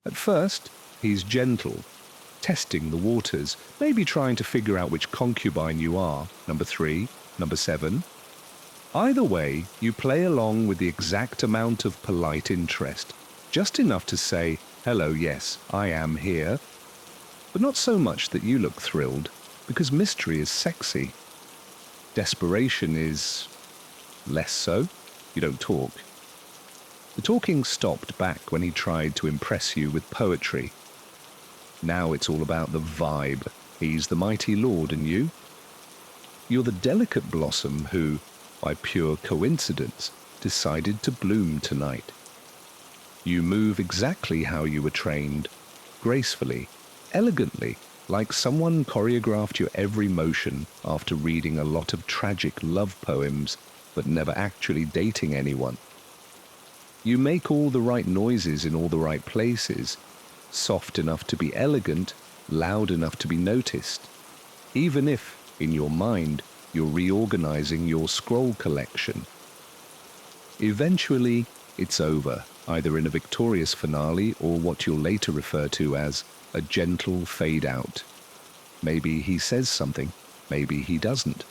At first, he's gentle, testing the waters, maybe trying to figure out which concubine you are, number 3, number 7. Either way, you play along with the exact amount of polite interest, just enough to say, hello, yes, I am here, but not so much that you look thrilled, because mystery is sexy. Desperation is less so. You don't talk. The talking stopped back when he tried to impress you with poetry. Now it's all about the vibe. He's the mighty lord, and you? You're the delicate blossom who, by pure coincidence, decided to bloom tonight. You move exactly how you were trained, gracefully, elegantly, like someone choreographed your every motion after reading a lot of tragic love poems, but never actually dating anyone. You make all the right noises in all the right places, soft enough to be elegant, loud enough to be noticed, even if, in your mind, you're reorganizing your scroll collection. Eventually, it's over, either in a victorious finale or what you'll later refer to as a gentle fade out. Maybe he says something, maybe he doesn't.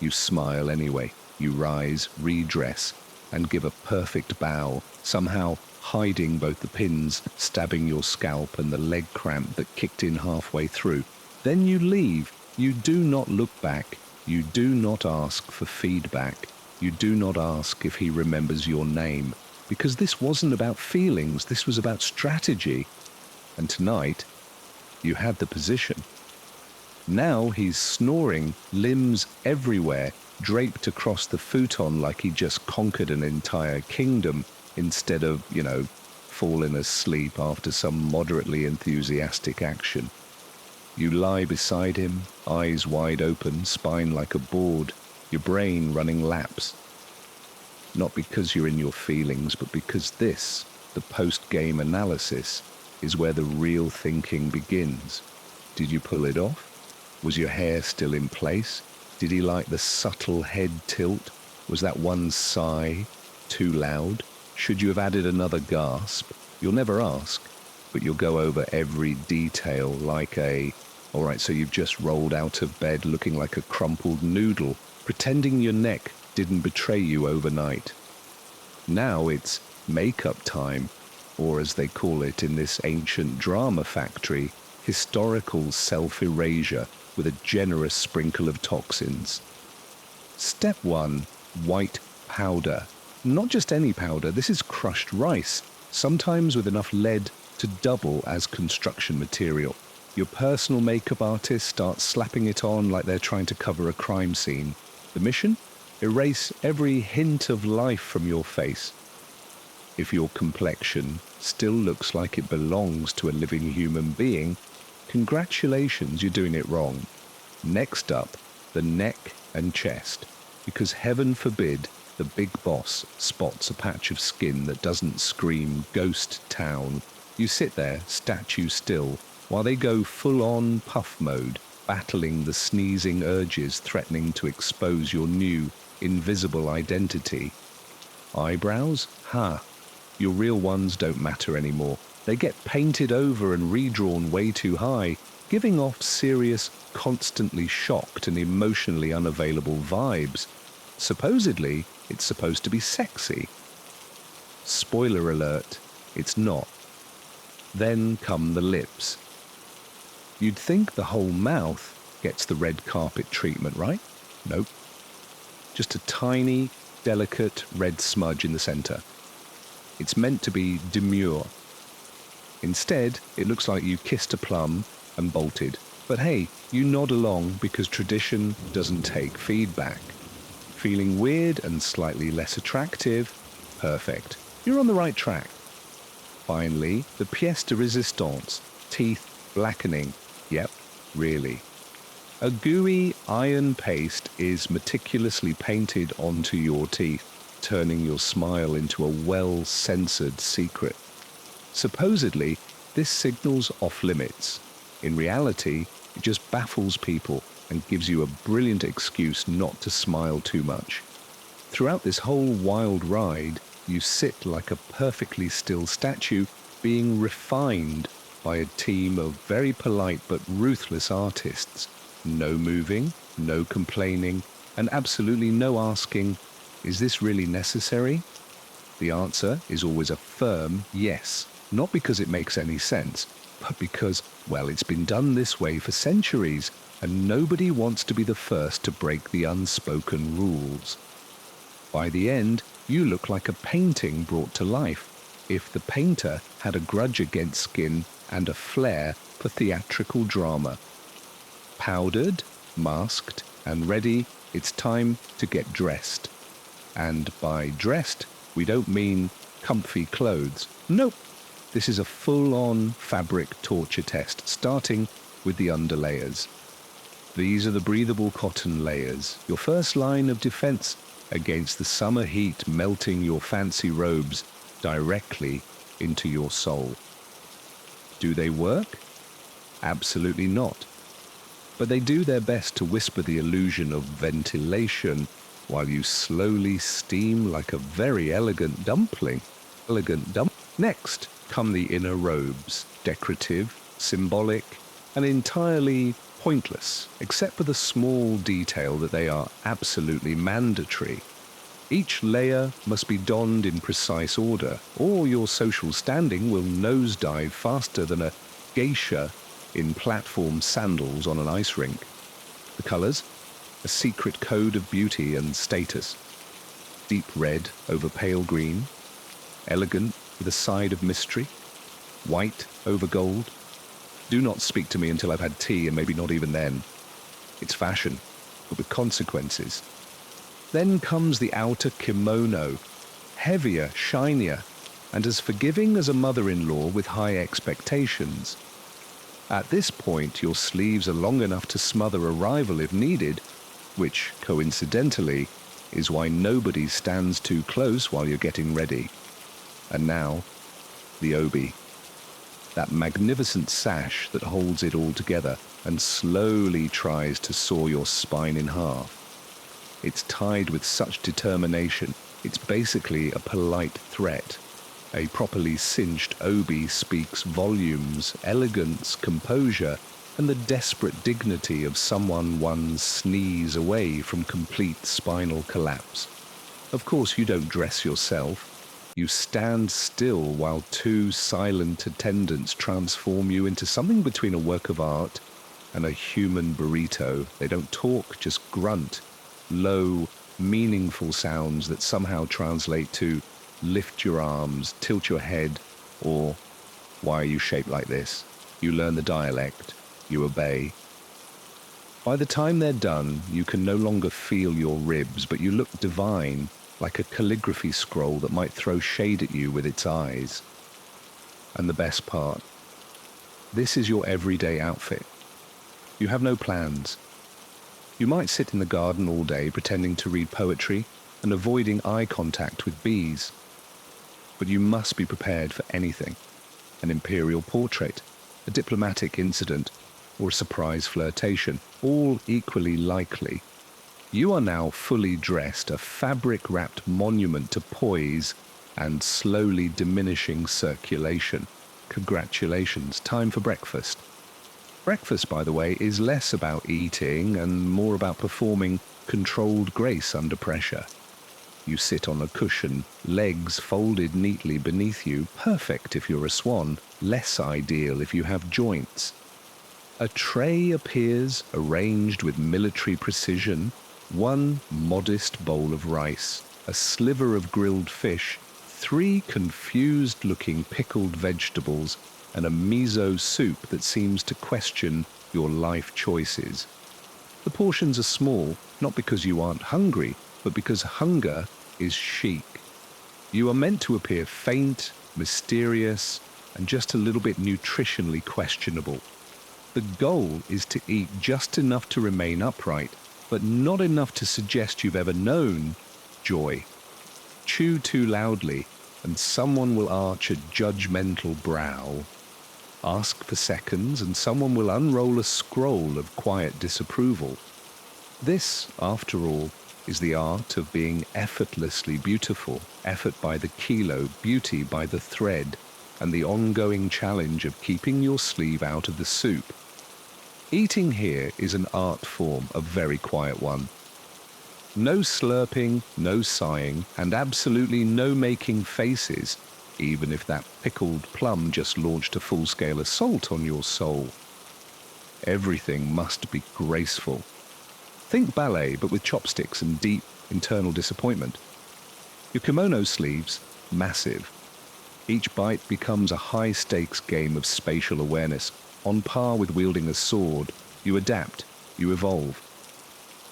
You smile anyway, you rise, redress, and give a perfect bow, somehow hiding both the pins stabbing your scalp and the leg cramp that kicked in halfway through. Then you leave. You do not look back. You do not ask for feedback. You do not ask if he remembers your name, because this wasn't about feelings, this was about strategy. And tonight, you had the position. Now he's snoring, limbs everywhere, draped across the futon like he just conquered an entire kingdom, instead of, falling asleep after some moderately enthusiastic action. You lie beside him, eyes wide open, spine like a board, your brain running laps. Not because you're in your feelings, but because this, the post-game analysis, is where the real thinking begins. Did you pull it off? Was your hair still in place? Did he like the subtle head tilt? Was that one sigh too loud? Should you have added another gasp? You'll never ask, but you'll go over every detail like all right, so you've just rolled out of bed looking like a crumpled noodle, pretending your neck didn't betray you overnight. Now it's makeup time, or as they call it in this ancient drama factory, historical self-erasure with a generous sprinkle of toxins. Step 1, white powder. Not just any powder, this is crushed rice, sometimes with enough lead to double as construction material. Your personal makeup artist starts slapping it on like they're trying to cover a crime scene. The mission? Erase every hint of life from your face. If your complexion still looks like it belongs to a living human being, congratulations, you're doing it wrong. Next up, the neck and chest, because heaven forbid the big boss spots a patch of skin that doesn't scream ghost town. You sit there, statue still, while they go full-on puff mode, battling the sneezing urges threatening to expose your new, invisible identity. Eyebrows? Your real ones don't matter anymore. They get painted over and redrawn way too high, giving off serious, constantly shocked and emotionally unavailable vibes. Supposedly, it's supposed to be sexy. Spoiler alert, it's not. Then come the lips. You'd think the whole mouth gets the red carpet treatment, right? Nope. Just a tiny, delicate red smudge in the center. It's meant to be demure. Instead, it looks like you kissed a plum and bolted. But hey, you nod along because tradition doesn't take feedback. Feeling weird and slightly less attractive? Perfect. You're on the right track. Finally, the pièce de résistance, teeth blackening. Yep, really. A gooey iron paste is meticulously painted onto your teeth, turning your smile into a well-censored secret. Supposedly, this signals off-limits. In reality, it just baffles people and gives you a brilliant excuse not to smile too much. Throughout this whole wild ride, you sit like a perfectly still statue being refined by a team of very polite but ruthless artists. No moving, no complaining, and absolutely no asking, is this really necessary? The answer is always a firm yes, not because it makes any sense, but because, well, it's been done this way for centuries, and nobody wants to be the first to break the unspoken rules. By the end, you look like a painting brought to life, if the painter had a grudge against skin and a flair for theatrical drama. Powdered, masked, and ready, it's time to get dressed. And by dressed, we don't mean comfy clothes. Nope. This is a full-on fabric torture test, starting with the underlayers. These are the breathable cotton layers, your first line of defense against the summer heat melting your fancy robes directly into your soul. Do they work? Absolutely not. But they do their best to whisper the illusion of ventilation while you slowly steam like a very elegant dumpling. Next come the inner robes, decorative, symbolic, and entirely pointless, except for the small detail that they are absolutely mandatory. Each layer must be donned in precise order, or your social standing will nosedive faster than a geisha in platform sandals on an ice rink. The colors? A secret code of beauty and status. Deep red over pale green, elegant with a side of mystery, white over gold. Do not speak to me until I've had tea, and maybe not even then. It's fashion, but with consequences. Then comes the outer kimono, heavier, shinier, and as forgiving as a mother-in-law with high expectations. At this point, your sleeves are long enough to smother a rival if needed, which, coincidentally, is why nobody stands too close while you're getting ready. And now, the obi. That magnificent sash that holds it all together and slowly tries to saw your spine in half. It's tied with such determination, it's basically a polite threat. A properly cinched obi speaks volumes, elegance, composure, and the desperate dignity of someone one sneeze away from complete spinal collapse. Of course, you don't dress yourself. You stand still while two silent attendants transform you into something between a work of art and a human burrito. They don't talk, just grunt. Low, meaningful sounds that somehow translate to lift your arms, tilt your head, or why are you shaped like this? You learn the dialect, you obey. By the time they're done, you can no longer feel your ribs, but you look divine, like a calligraphy scroll that might throw shade at you with its eyes. And the best part, this is your everyday outfit. You have no plans. You might sit in the garden all day pretending to read poetry and avoiding eye contact with bees. But you must be prepared for anything. An imperial portrait, a diplomatic incident, or a surprise flirtation, all equally likely. You are now fully dressed, a fabric-wrapped monument to poise and slowly diminishing circulation. Congratulations, time for breakfast. Breakfast, by the way, is less about eating and more about performing controlled grace under pressure. You sit on a cushion, legs folded neatly beneath you, perfect if you're a swan, less ideal if you have joints. A tray appears, arranged with military precision, one modest bowl of rice, a sliver of grilled fish, 3 confused-looking pickled vegetables, and a miso soup that seems to question your life choices. The portions are small, not because you aren't hungry, but because hunger is chic. You are meant to appear faint, mysterious, and just a little bit nutritionally questionable. The goal is to eat just enough to remain upright, but not enough to suggest you've ever known joy. Chew too loudly, and someone will arch a judgmental brow. Ask for seconds, and someone will unroll a scroll of quiet disapproval. This, after all, is the art of being effortlessly beautiful. Effort by the kilo, beauty by the thread. and the ongoing challenge of keeping your sleeve out of the soup. Eating here is an art form, a very quiet one. No slurping, no sighing, and absolutely no making faces, even if that pickled plum just launched a full-scale assault on your soul. Everything must be graceful. Think ballet, but with chopsticks and deep internal disappointment. Your kimono sleeves, massive. Each bite becomes a high-stakes game of spatial awareness. On par with wielding a sword, you adapt, you evolve.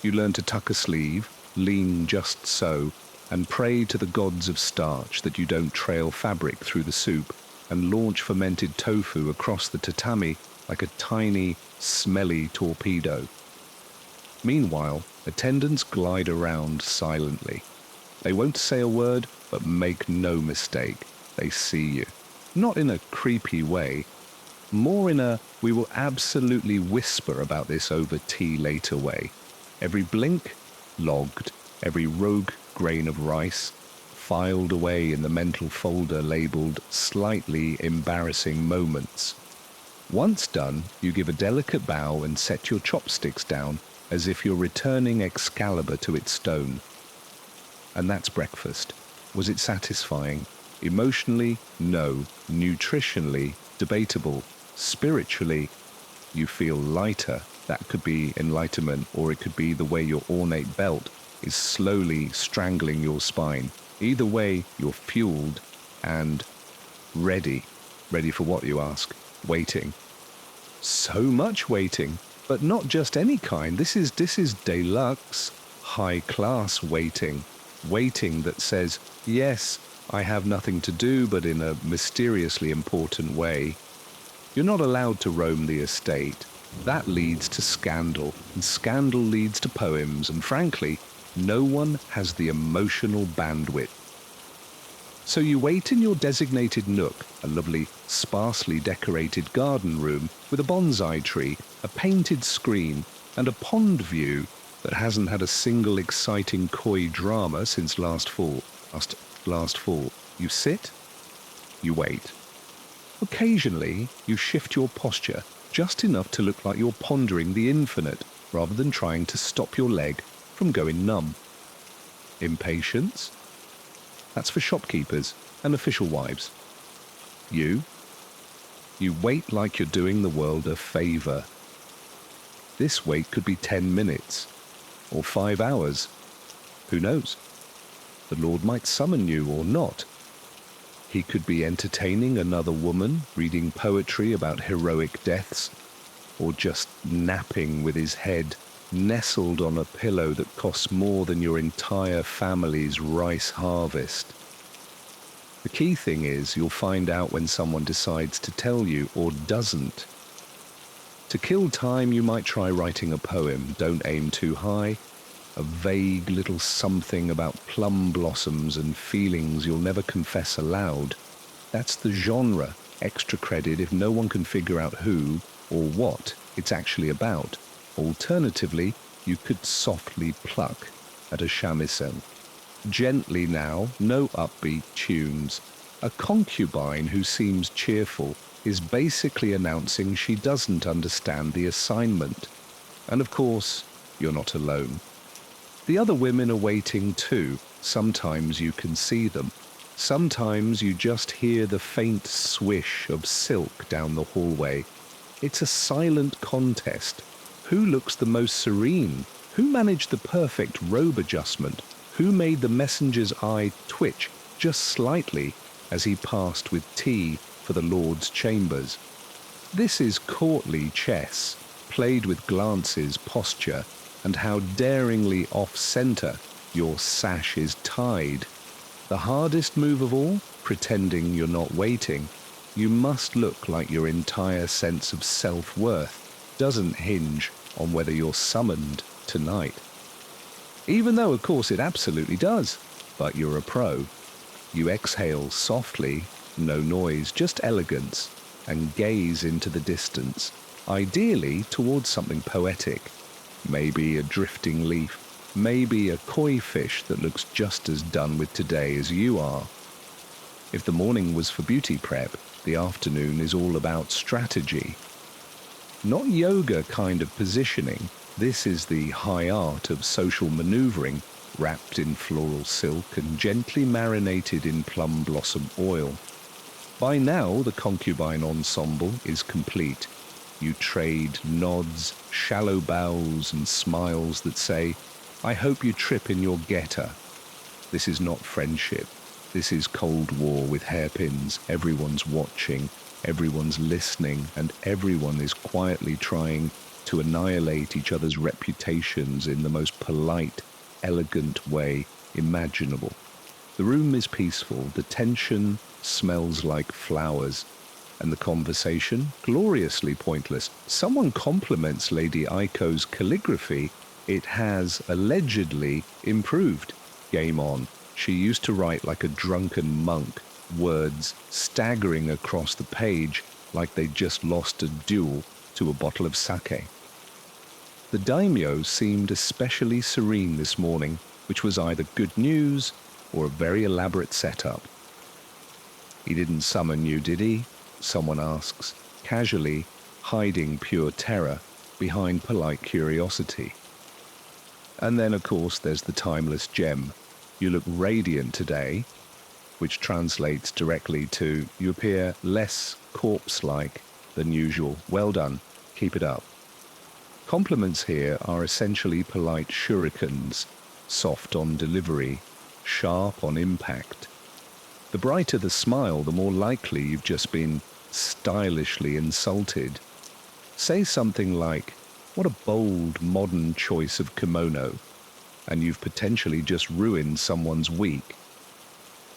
You learn to tuck a sleeve, lean just so, and pray to the gods of starch that you don't trail fabric through the soup and launch fermented tofu across the tatami like a tiny, smelly torpedo. Meanwhile, attendants glide around silently. They won't say a word, but make no mistake, they see you. Not in a creepy way, more in a we will absolutely whisper about this over tea later way. Every blink, logged, every rogue grain of rice, filed away in the mental folder labeled slightly embarrassing moments. Once done, you give a delicate bow and set your chopsticks down as if you're returning Excalibur to its stone. And that's breakfast. Was it satisfying? Emotionally, no. Nutritionally, debatable. Spiritually, you feel lighter. That could be enlightenment, or it could be the way your ornate belt is slowly strangling your spine. Either way, you're fueled and ready. Ready for what, you ask? Waiting. So much waiting, but not just any kind. This is deluxe, high-class waiting. Waiting that says, yes, I have nothing to do, but in a mysteriously important way. You're not allowed to roam the estate. That leads to scandal, and scandal leads to poems, and frankly, no one has the emotional bandwidth. So you wait in your designated nook, a lovely, sparsely decorated garden room with a bonsai tree, a painted screen, and a pond view that hasn't had a single exciting koi drama since last fall. You sit, you wait. Occasionally, you shift your posture just enough to look like you're pondering the infinite rather than trying to stop your leg from going numb. Impatience? That's for shopkeepers and official wives. You wait like you're doing the world a favor. This wait could be 10 minutes or 5 hours. Who knows? The Lord might summon you or not. He could be entertaining another woman, reading poetry about heroic deaths, or just napping with his head nestled on a pillow that costs more than your entire family's rice harvest. The key thing is you'll find out when someone decides to tell you or doesn't. To kill time, you might try writing a poem. Don't aim too high. A vague little something about plum blossoms and feelings you'll never confess aloud. That's the genre. Extra credit if no one can figure out who or what it's actually about. Alternatively, you could softly pluck at a shamisen. Gently now, no upbeat tunes. A concubine who seems cheerful is basically announcing she doesn't understand the assignment. And of course, you're not alone. The other women are waiting too. Sometimes you can see them. Sometimes you just hear the faint swish of silk down the hallway. It's a silent contest. Who looks the most serene? Who managed the perfect robe adjustment? Who made the messenger's eye twitch just slightly as he passed with tea for the Lord's chambers? This is courtly chess, played with glances, posture, and how daringly off-center your sash is tied. The hardest move of all, pretending you're not waiting. You must look like your entire sense of self-worth doesn't hinge on whether you're summoned tonight. Even though, of course, it absolutely does. But you're a pro. You exhale softly, no noise, just elegance, and gaze into the distance, ideally towards something poetic. Maybe a drifting leaf, maybe a koi fish that looks just as done with today as you are. If the morning was for beauty prep, The afternoon is all about strategy. Not yoga kind of positioning. This is the high art of social maneuvering, wrapped in floral silk and gently marinated in plum blossom oil. By now, the concubine ensemble is complete. You trade nods, shallow bows, and smiles that say, "I hope you trip in your getter." This is not friendship. This is Cold War with hairpins. Everyone's watching, everyone's listening, and everyone is quietly trying to annihilate each other's reputations in the most polite, elegant way imaginable. The room is peaceful, the tension smells like flowers, and the conversation gloriously pointless. Someone compliments Lady Aiko's calligraphy. It has allegedly improved. Game on. She used to write like a drunken monk, words staggering across the page like they'd just lost a duel to a bottle of sake. The daimyo seemed especially serene this morning, which was either good news or a very elaborate setup. "He didn't summon you, did he?" someone asks, casually, hiding pure terror behind polite curiosity. And then, of course, there's the timeless gem. "You look radiant today," which translates directly to, "You appear less corpse-like than usual. Well done. Keep it up." Compliments here are essentially polite shurikens, soft on delivery, sharp on impact. The brighter the smile, the more likely you've just been stylishly insulted. Say something like, "What a bold, modern choice of kimono," and you've potentially just ruined someone's week.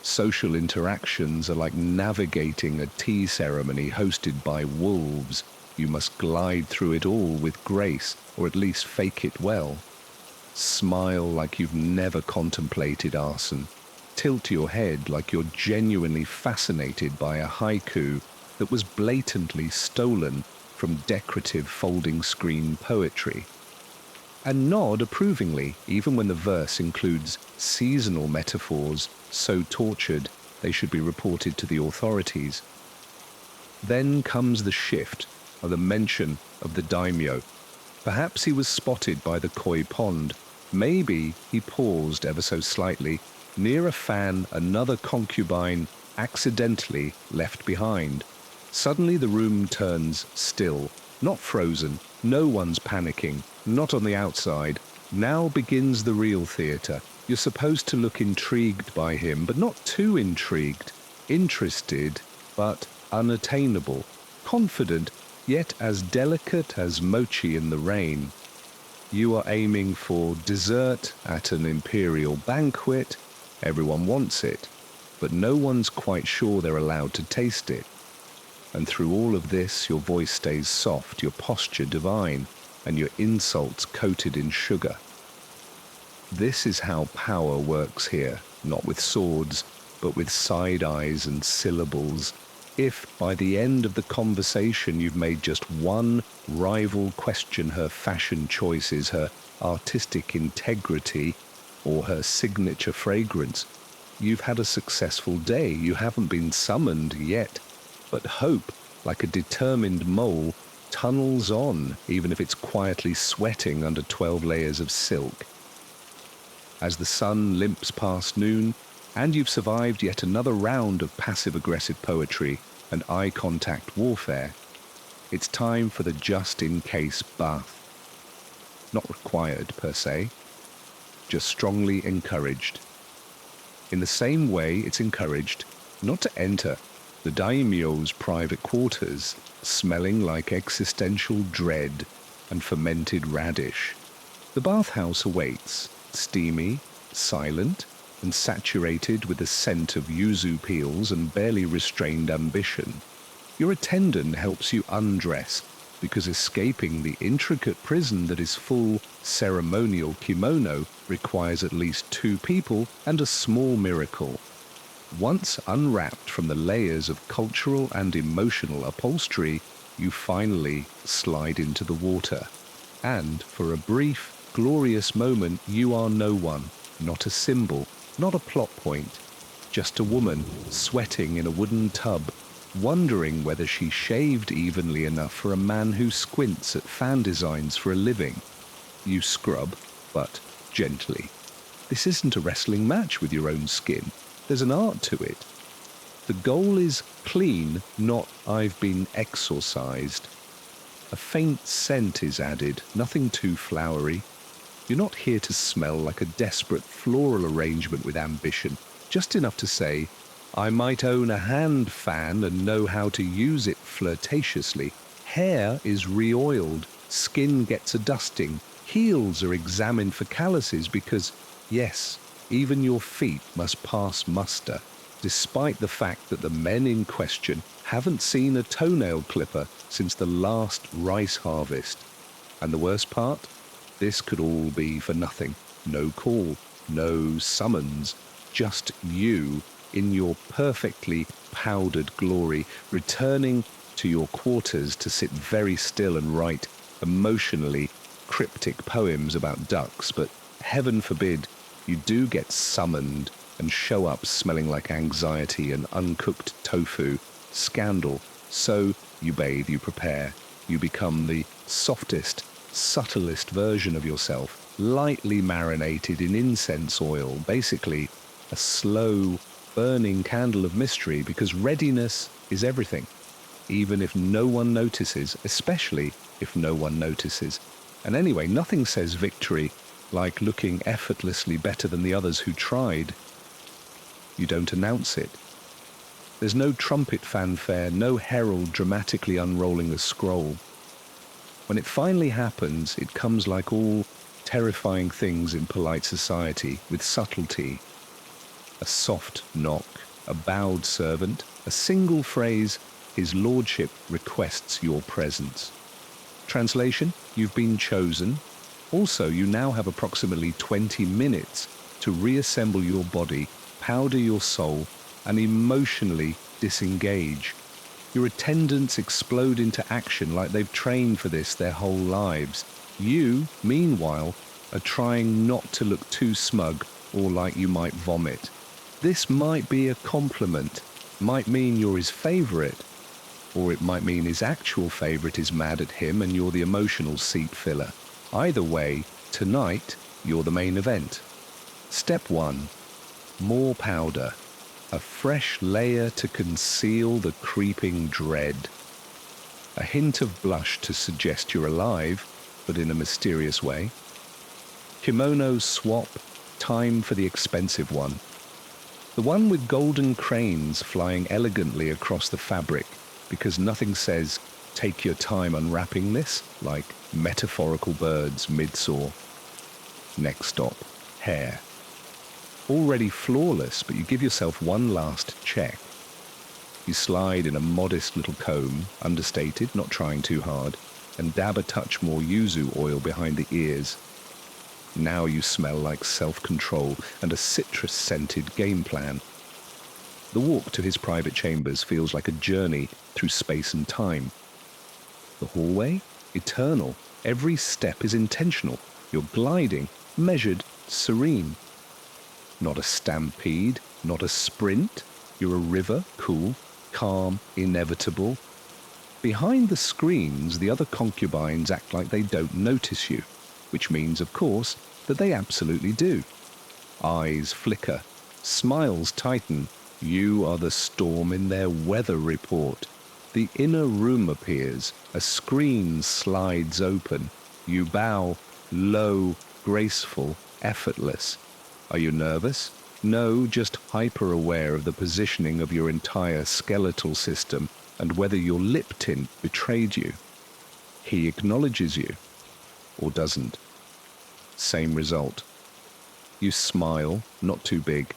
Social interactions are like navigating a tea ceremony hosted by wolves. You must glide through it all with grace, or at least fake it well. Smile like you've never contemplated arson. Tilt your head like you're genuinely fascinated by a haiku that was blatantly stolen from decorative folding screen poetry. And nod approvingly, even when the verse includes seasonal metaphors so tortured they should be reported to the authorities. Then comes the shift of the mention of the daimyo. Perhaps he was spotted by the koi pond. Maybe he paused ever so slightly near a fan another concubine accidentally left behind. Suddenly the room turns still, not frozen. No one's panicking, not on the outside. Now begins the real theatre. You're supposed to look intrigued by him, but not too intrigued. Interested, but unattainable. Confident, yet as delicate as mochi in the rain. You are aiming for dessert at an imperial banquet. Everyone wants it, but no one's quite sure they're allowed to taste it. And through all of this, your voice stays soft, your posture divine, and your insults coated in sugar. This is how power works here, not with swords, but with side eyes and syllables. If by the end of the conversation you've made just one rival question her fashion choices, her artistic integrity, or her signature fragrance, you've had a successful day. You haven't been summoned yet, but hope, like a determined mole, tunnels on, even if it's quietly sweating under 12 layers of silk. As the sun limps past noon, and you've survived yet another round of passive-aggressive poetry and eye-contact warfare, it's time for the just-in-case bath. Not required, per se, just strongly encouraged. In the same way, it's encouraged not to enter the daimyo's private quarters, smelling like existential dread and fermented radish. The bathhouse awaits, steamy, silent, and saturated with the scent of yuzu peels and barely restrained ambition. Your attendant helps you undress, because escaping the intricate prison that is full ceremonial kimono requires at least 2 people and a small miracle. Once unwrapped from the layers of cultural and emotional upholstery, you finally slide into the water. And for a brief, glorious moment, you are no one, not a symbol, not a plot point, just a woman sweating in a wooden tub, wondering whether she shaved evenly enough for a man who squints at fan designs for a living. You scrub, but gently. This isn't a wrestling match with your own skin. There's an art to it. The goal is clean, not I've been exorcised. A faint scent is added, nothing too flowery. You're not here to smell like a desperate floral arrangement with ambition, just enough to say, I might own a hand fan and know how to use it flirtatiously. Hair is re-oiled, skin gets a dusting, heels are examined for calluses because, yes, even your feet must pass muster, despite the fact that the men in question haven't seen a toenail clipper since the last rice harvest. And the worst part? This could all be for nothing. No call, no summons, just you in your perfectly powdered glory, returning to your quarters to sit very still and write emotionally cryptic poems about ducks, but heaven forbid you do get summoned and show up smelling like anxiety and uncooked tofu, scandal. So you bathe, you prepare, you become the softest, subtlest version of yourself, lightly marinated in incense oil, basically a slow, burning candle of mystery, because readiness is everything, even if no one notices, especially if no one notices. And anyway, nothing says victory like looking effortlessly better than the others who tried. You don't announce it. There's no trumpet fanfare, no herald dramatically unrolling a scroll. When it finally happens, it comes like all terrifying things in polite society, with subtlety. A soft knock, a bowed servant, a single phrase, His Lordship requests your presence. Translation, you've been chosen. Also, you now have approximately 20 minutes to reassemble your body, powder your soul, and emotionally disengage. Your attendants explode into action like they've trained for this their whole lives. You, meanwhile, are trying not to look too smug or like you might vomit. This might be a compliment, might mean you're his favorite, or it might mean his actual favorite is mad at him and you're the emotional seat filler. Either way, tonight, you're the main event. Step 1. More powder. A fresh layer to conceal the creeping dread. A hint of blush to suggest you're alive, but in a mysterious way. Kimono swap, time for the expensive one. The one with golden cranes flying elegantly across the fabric, because nothing says, take your time unwrapping this, like metaphorical birds mid-soar. Next stop, hair. Already flawless, but you give yourself one last check. You slide in a modest little comb, understated, not trying too hard, and dab a touch more yuzu oil behind the ears. Now you smell like self-control and a citrus-scented game plan. The walk to his private chambers feels like a journey through space and time. The hallway? Eternal. Every step is intentional. You're gliding, measured, serene. Not a stampede, not a sprint. You're a river, cool, calm, inevitable. Behind the screens, the other concubines act like they don't notice you, which means, of course, that they absolutely do. Eyes flicker, smiles tighten. You are the storm in their weather report. The inner room appears, a screen slides open. You bow, low, graceful, effortless. Are you nervous? No, just hyper-aware of the positioning of your entire skeletal system and whether your lip tint betrayed you. He acknowledges you, or doesn't. Same result. You smile, not too big,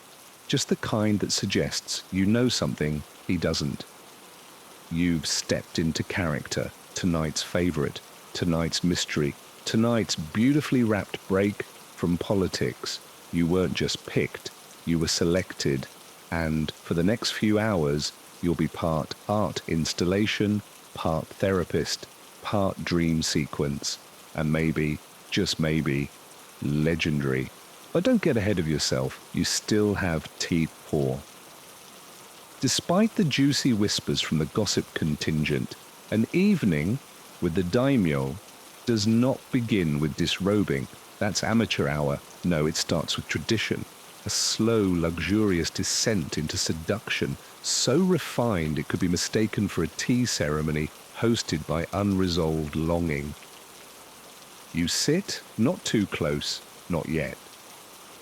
just the kind that suggests you know something he doesn't. You've stepped into character, tonight's favorite, tonight's mystery, tonight's beautifully wrapped break from politics. You weren't just picked, you were selected, and for the next few hours, you'll be part art installation, part therapist, part dream sequence, and maybe, just maybe, legendary. But don't get ahead of yourself, you still have teeth pour. Despite the juicy whispers from the gossip contingent, an evening with the daimyo does not begin with disrobing. That's amateur hour. No, it starts with tradition. A slow, luxurious descent into seduction, so refined it could be mistaken for a tea ceremony hosted by unresolved longing. You sit, not too close, not yet.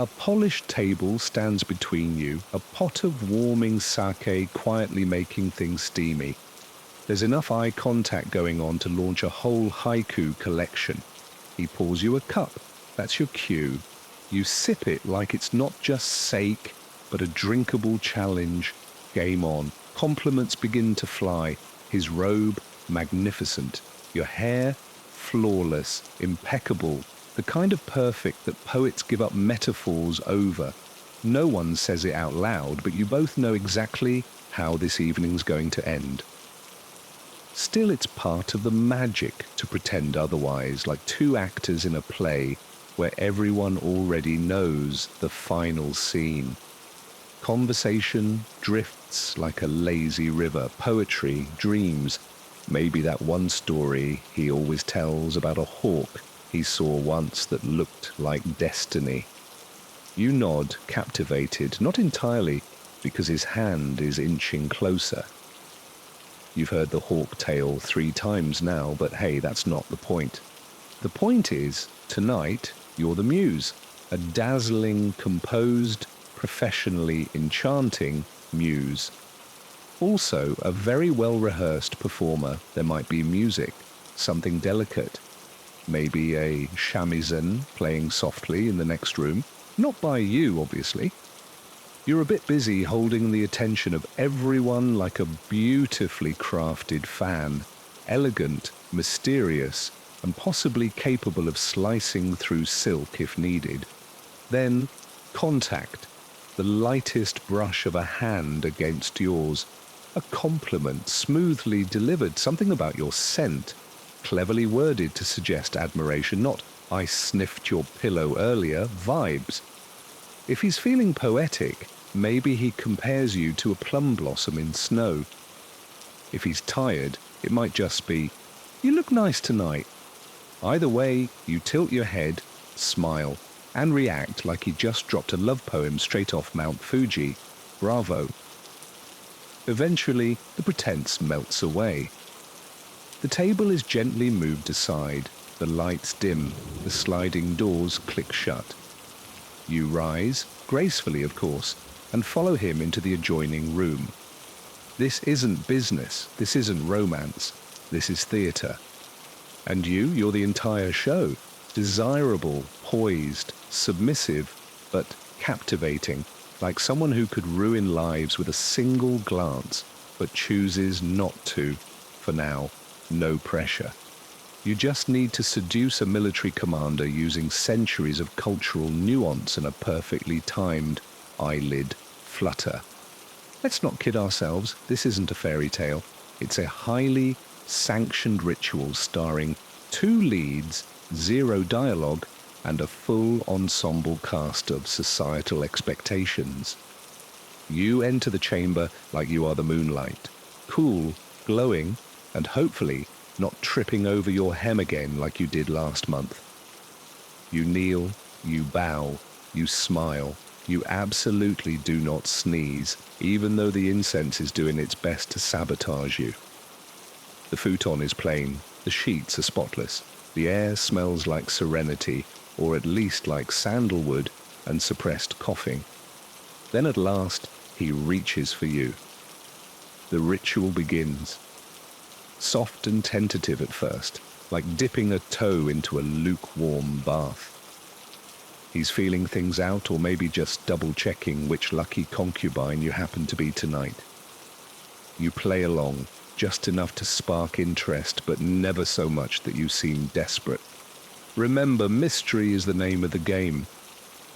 A polished table stands between you, a pot of warming sake quietly making things steamy. There's enough eye contact going on to launch a whole haiku collection. He pours you a cup. That's your cue. You sip it like it's not just sake, but a drinkable challenge. Game on. Compliments begin to fly. His robe, magnificent. Your hair, flawless, impeccable. The kind of perfect that poets give up metaphors over. No one says it out loud, but you both know exactly how this evening's going to end. Still, it's part of the magic to pretend otherwise, like two actors in a play where everyone already knows the final scene. Conversation drifts like a lazy river, poetry, dreams. Maybe that one story he always tells about a hawk he saw once that looked like destiny. You nod, captivated, not entirely, because his hand is inching closer. You've heard the hawk tale 3 times now, but hey, that's not the point. The point is, tonight, you're the muse, a dazzling, composed, professionally enchanting muse. Also, a very well-rehearsed performer. There might be music, something delicate. Maybe a shamisen playing softly in the next room. Not by you, obviously. You're a bit busy holding the attention of everyone like a beautifully crafted fan, elegant, mysterious, and possibly capable of slicing through silk if needed. Then, contact, the lightest brush of a hand against yours. A compliment smoothly delivered, something about your scent, cleverly worded to suggest admiration, not "I sniffed your pillow earlier" vibes. If he's feeling poetic, maybe he compares you to a plum blossom in snow. If he's tired, it might just be, "You look nice tonight." Either way, you tilt your head, smile, and react like he just dropped a love poem straight off Mount Fuji. Bravo. Eventually, the pretense melts away. The table is gently moved aside, the lights dim, the sliding doors click shut. You rise, gracefully of course, and follow him into the adjoining room. This isn't business, this isn't romance, this is theatre. And you're the entire show, desirable, poised, submissive, but captivating, like someone who could ruin lives with a single glance, but chooses not to, for now. No pressure. You just need to seduce a military commander using centuries of cultural nuance and a perfectly timed eyelid flutter. Let's not kid ourselves, this isn't a fairy tale. It's a highly sanctioned ritual starring 2 leads, 0 dialogue, and a full ensemble cast of societal expectations. You enter the chamber like you are the moonlight, cool, glowing, and hopefully not tripping over your hem again like you did last month. You kneel, you bow, you smile, you absolutely do not sneeze, even though the incense is doing its best to sabotage you. The futon is plain, the sheets are spotless, the air smells like serenity, or at least like sandalwood and suppressed coughing. Then at last, he reaches for you. The ritual begins. Soft and tentative at first, like dipping a toe into a lukewarm bath. He's feeling things out, or maybe just double-checking which lucky concubine you happen to be tonight. You play along, just enough to spark interest, but never so much that you seem desperate. Remember, mystery is the name of the game.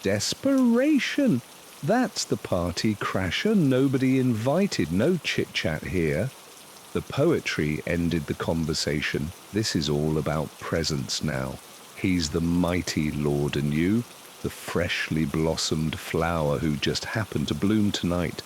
Desperation! That's the party crasher, nobody invited, no chit-chat here. The poetry ended the conversation. This is all about presence now. He's the mighty lord, and you, the freshly blossomed flower who just happened to bloom tonight.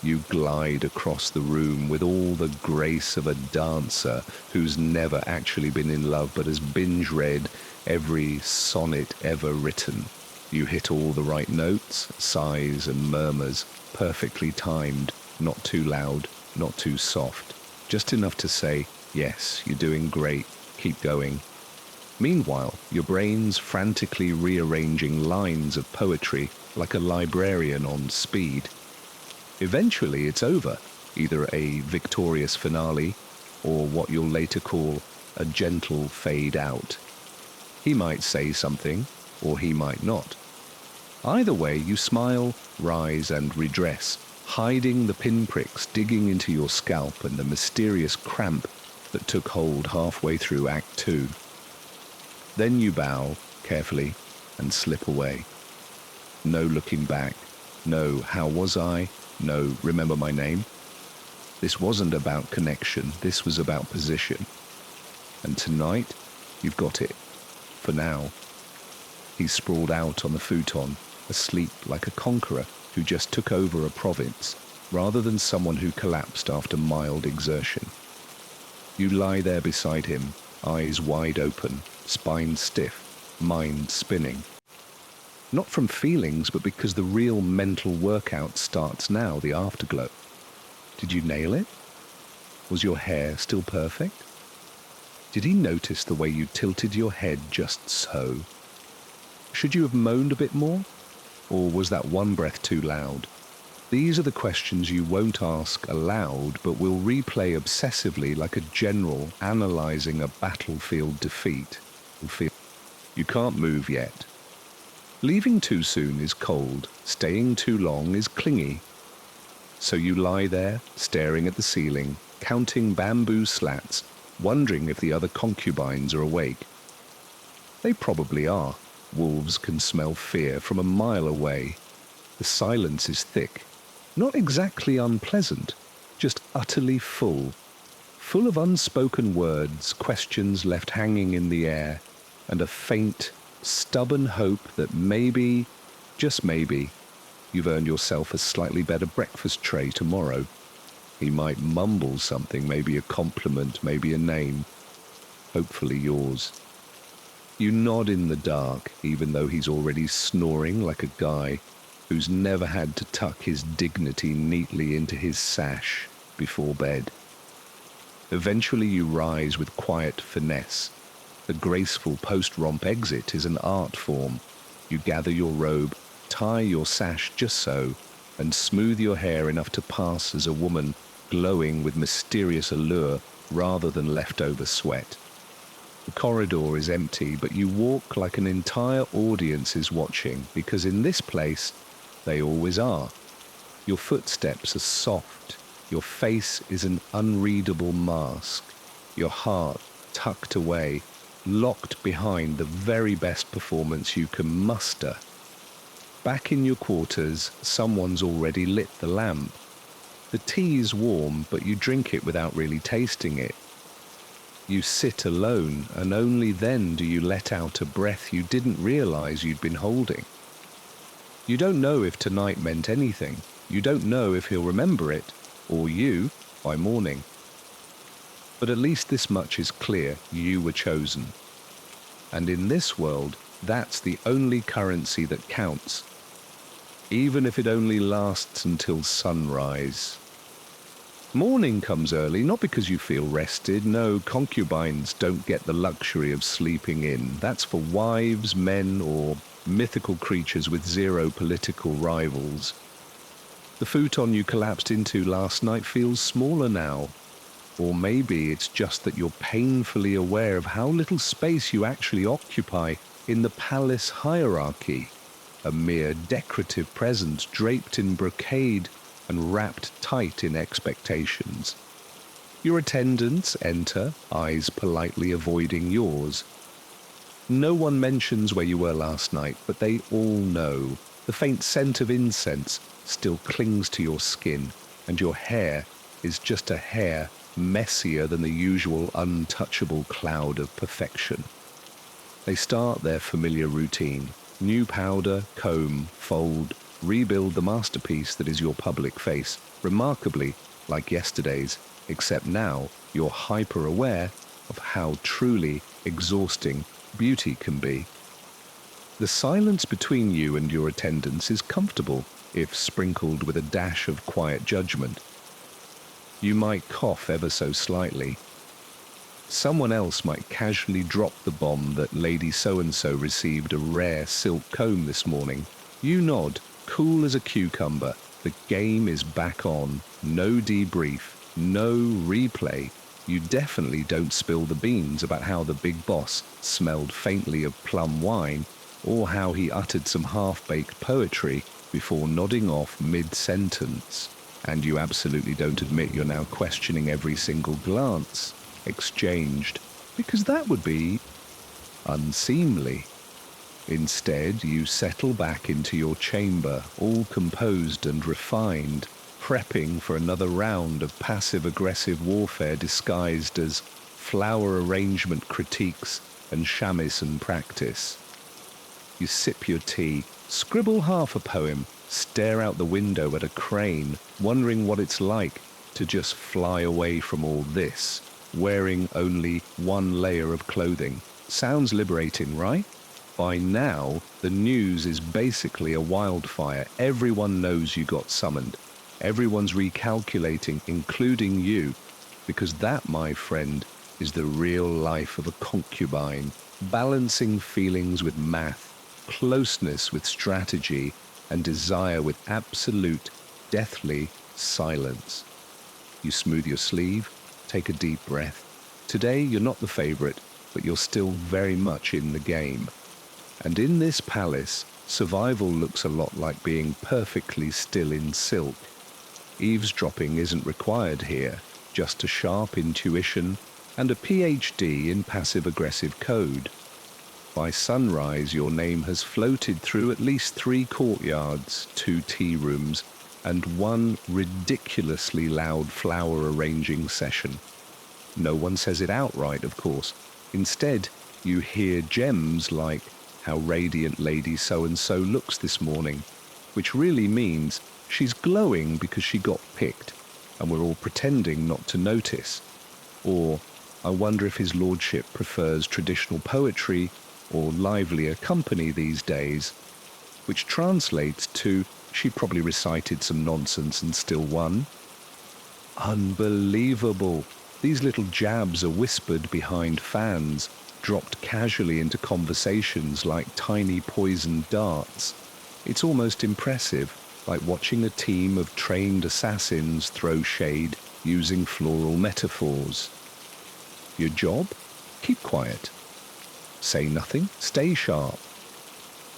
You glide across the room with all the grace of a dancer who's never actually been in love but has binge-read every sonnet ever written. You hit all the right notes, sighs and murmurs, perfectly timed, not too loud, not too soft, just enough to say, yes, you're doing great, keep going. Meanwhile, your brain's frantically rearranging lines of poetry like a librarian on speed. Eventually it's over, either a victorious finale or what you'll later call a gentle fade out. He might say something, or he might not. Either way, you smile, rise and redress, hiding the pinpricks digging into your scalp and the mysterious cramp that took hold halfway through Act 2. Then you bow, carefully, and slip away. No looking back, no how was I, no remember my name. This wasn't about connection, this was about position. And tonight, you've got it. For now. He's sprawled out on the futon, asleep like a conqueror who just took over a province, rather than someone who collapsed after mild exertion. You lie there beside him, eyes wide open, spine stiff, mind spinning. Not from feelings, but because the real mental workout starts now, the afterglow. Did you nail it? Was your hair still perfect? Did he notice the way you tilted your head just so? Should you have moaned a bit more? Or was that one breath too loud? These are the questions you won't ask aloud, but will replay obsessively like a general analyzing a battlefield defeat. You can't move yet. Leaving too soon is cold, staying too long is clingy. So you lie there, staring at the ceiling, counting bamboo slats, wondering if the other concubines are awake. They probably are. Wolves can smell fear from a mile away. The silence is thick, not exactly unpleasant, just utterly full. Full of unspoken words, questions left hanging in the air, and a faint, stubborn hope that maybe, just maybe, you've earned yourself a slightly better breakfast tray tomorrow. He might mumble something, maybe a compliment, maybe a name. Hopefully yours. You nod in the dark, even though he's already snoring like a guy who's never had to tuck his dignity neatly into his sash before bed. Eventually you rise with quiet finesse. The graceful post-romp exit is an art form. You gather your robe, tie your sash just so, and smooth your hair enough to pass as a woman glowing with mysterious allure rather than leftover sweat. The corridor is empty, but you walk like an entire audience is watching, because in this place, they always are. Your footsteps are soft. Your face is an unreadable mask. Your heart tucked away, locked behind the very best performance you can muster. Back in your quarters, someone's already lit the lamp. The tea is warm, but you drink it without really tasting it. You sit alone, and only then do you let out a breath you didn't realize you'd been holding. You don't know if tonight meant anything. You don't know if he'll remember it, or you, by morning. But at least this much is clear: you were chosen. And in this world, that's the only currency that counts, even if it only lasts until sunrise. Morning comes early, not because you feel rested. No, concubines don't get the luxury of sleeping in. That's for wives, men, or mythical creatures with zero political rivals. The futon you collapsed into last night feels smaller now. Or maybe it's just that you're painfully aware of how little space you actually occupy in the palace hierarchy. A mere decorative presence draped in brocade and wrapped tight in expectations. Your attendants enter, eyes politely avoiding yours. No one mentions where you were last night, but they all know. The faint scent of incense still clings to your skin, and your hair is just a hair messier than the usual untouchable cloud of perfection. They start their familiar routine. New powder, comb, fold, Rebuild the masterpiece that is your public face, remarkably like yesterday's, except now you're hyper-aware of how truly exhausting beauty can be. The silence between you and your attendants is comfortable, if sprinkled with a dash of quiet judgment. You might cough ever so slightly. Someone else might casually drop the bomb that Lady So-and-so received a rare silk comb this morning. You nod, cool as a cucumber. The game is back on. No debrief, no replay. You definitely don't spill the beans about how the big boss smelled faintly of plum wine, or how he uttered some half-baked poetry before nodding off mid-sentence. And you absolutely don't admit you're now questioning every single glance exchanged, because that would be unseemly. Instead, you settle back into your chamber, all composed and refined, prepping for another round of passive-aggressive warfare disguised as flower arrangement critiques and shamisen practice. You sip your tea, scribble half a poem, stare out the window at a crane, wondering what it's like to just fly away from all this, wearing only one layer of clothing. Sounds liberating, right? By now, the news is basically a wildfire. Everyone knows you got summoned. Everyone's recalculating, including you, because that, my friend, is the real life of a concubine, balancing feelings with math, closeness with strategy, and desire with absolute, deathly silence. You smooth your sleeve, take a deep breath. Today, you're not the favorite, but you're still very much in the game. And in this palace, survival looks a lot like being perfectly still in silk. Eavesdropping isn't required here, just a sharp intuition and a PhD in passive-aggressive code. By sunrise, your name has floated through at least 3 courtyards, 2 tea rooms, and 1 ridiculously loud flower arranging session. No one says it outright, of course. Instead, you hear gems like, "How radiant Lady So-and-so looks this morning," which really means she's glowing because she got picked, and we're all pretending not to notice. Or, "I wonder if his lordship prefers traditional poetry or livelier company these days," which translates to, "She probably recited some nonsense and still won." Unbelievable! These little jabs are whispered behind fans, dropped casually into conversations like tiny poisoned darts. It's almost impressive, like watching a team of trained assassins throw shade using floral metaphors. Your job? Keep quiet. Say nothing, stay sharp.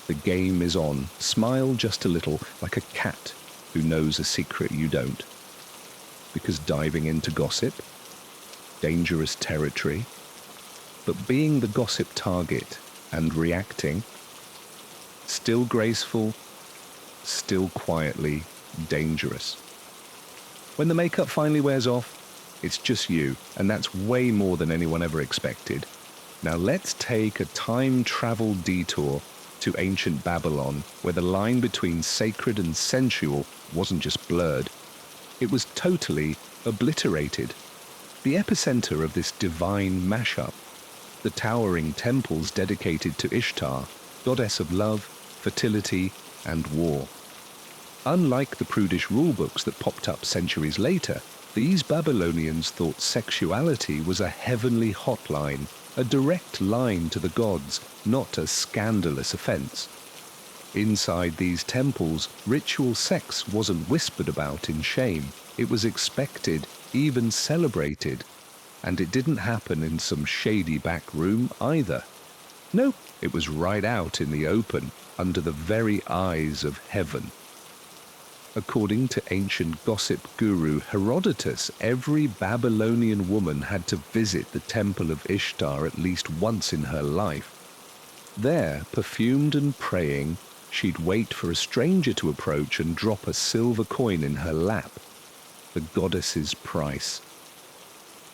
The game is on. Smile just a little, like a cat who knows a secret you don't. Because diving into gossip, dangerous territory, but being the gossip target and reacting, still graceful, still quietly dangerous. When the makeup finally wears off, it's just you, and that's way more than anyone ever expected. Now let's take a time travel detour to ancient Babylon, where the line between sacred and sensual wasn't just blurred, it was totally obliterated. The epicenter of this divine mashup, the towering temples dedicated to Ishtar, goddess of love, fertility, and war. Unlike the prudish rulebooks that popped up centuries later, these Babylonians thought sexuality was a heavenly hotline, a direct line to the gods, not a scandalous offense. Inside these temples, ritual sex wasn't whispered about in shame. It was expected, even celebrated. And it didn't happen in some shady back room either. Nope, it was right out in the open, under the very eyes of heaven. According to ancient gossip guru Herodotus, every Babylonian woman had to visit the temple of Ishtar at least once in her life. There, perfumed and praying, she'd wait for a stranger to approach and drop a silver coin in her lap. The goddess's price.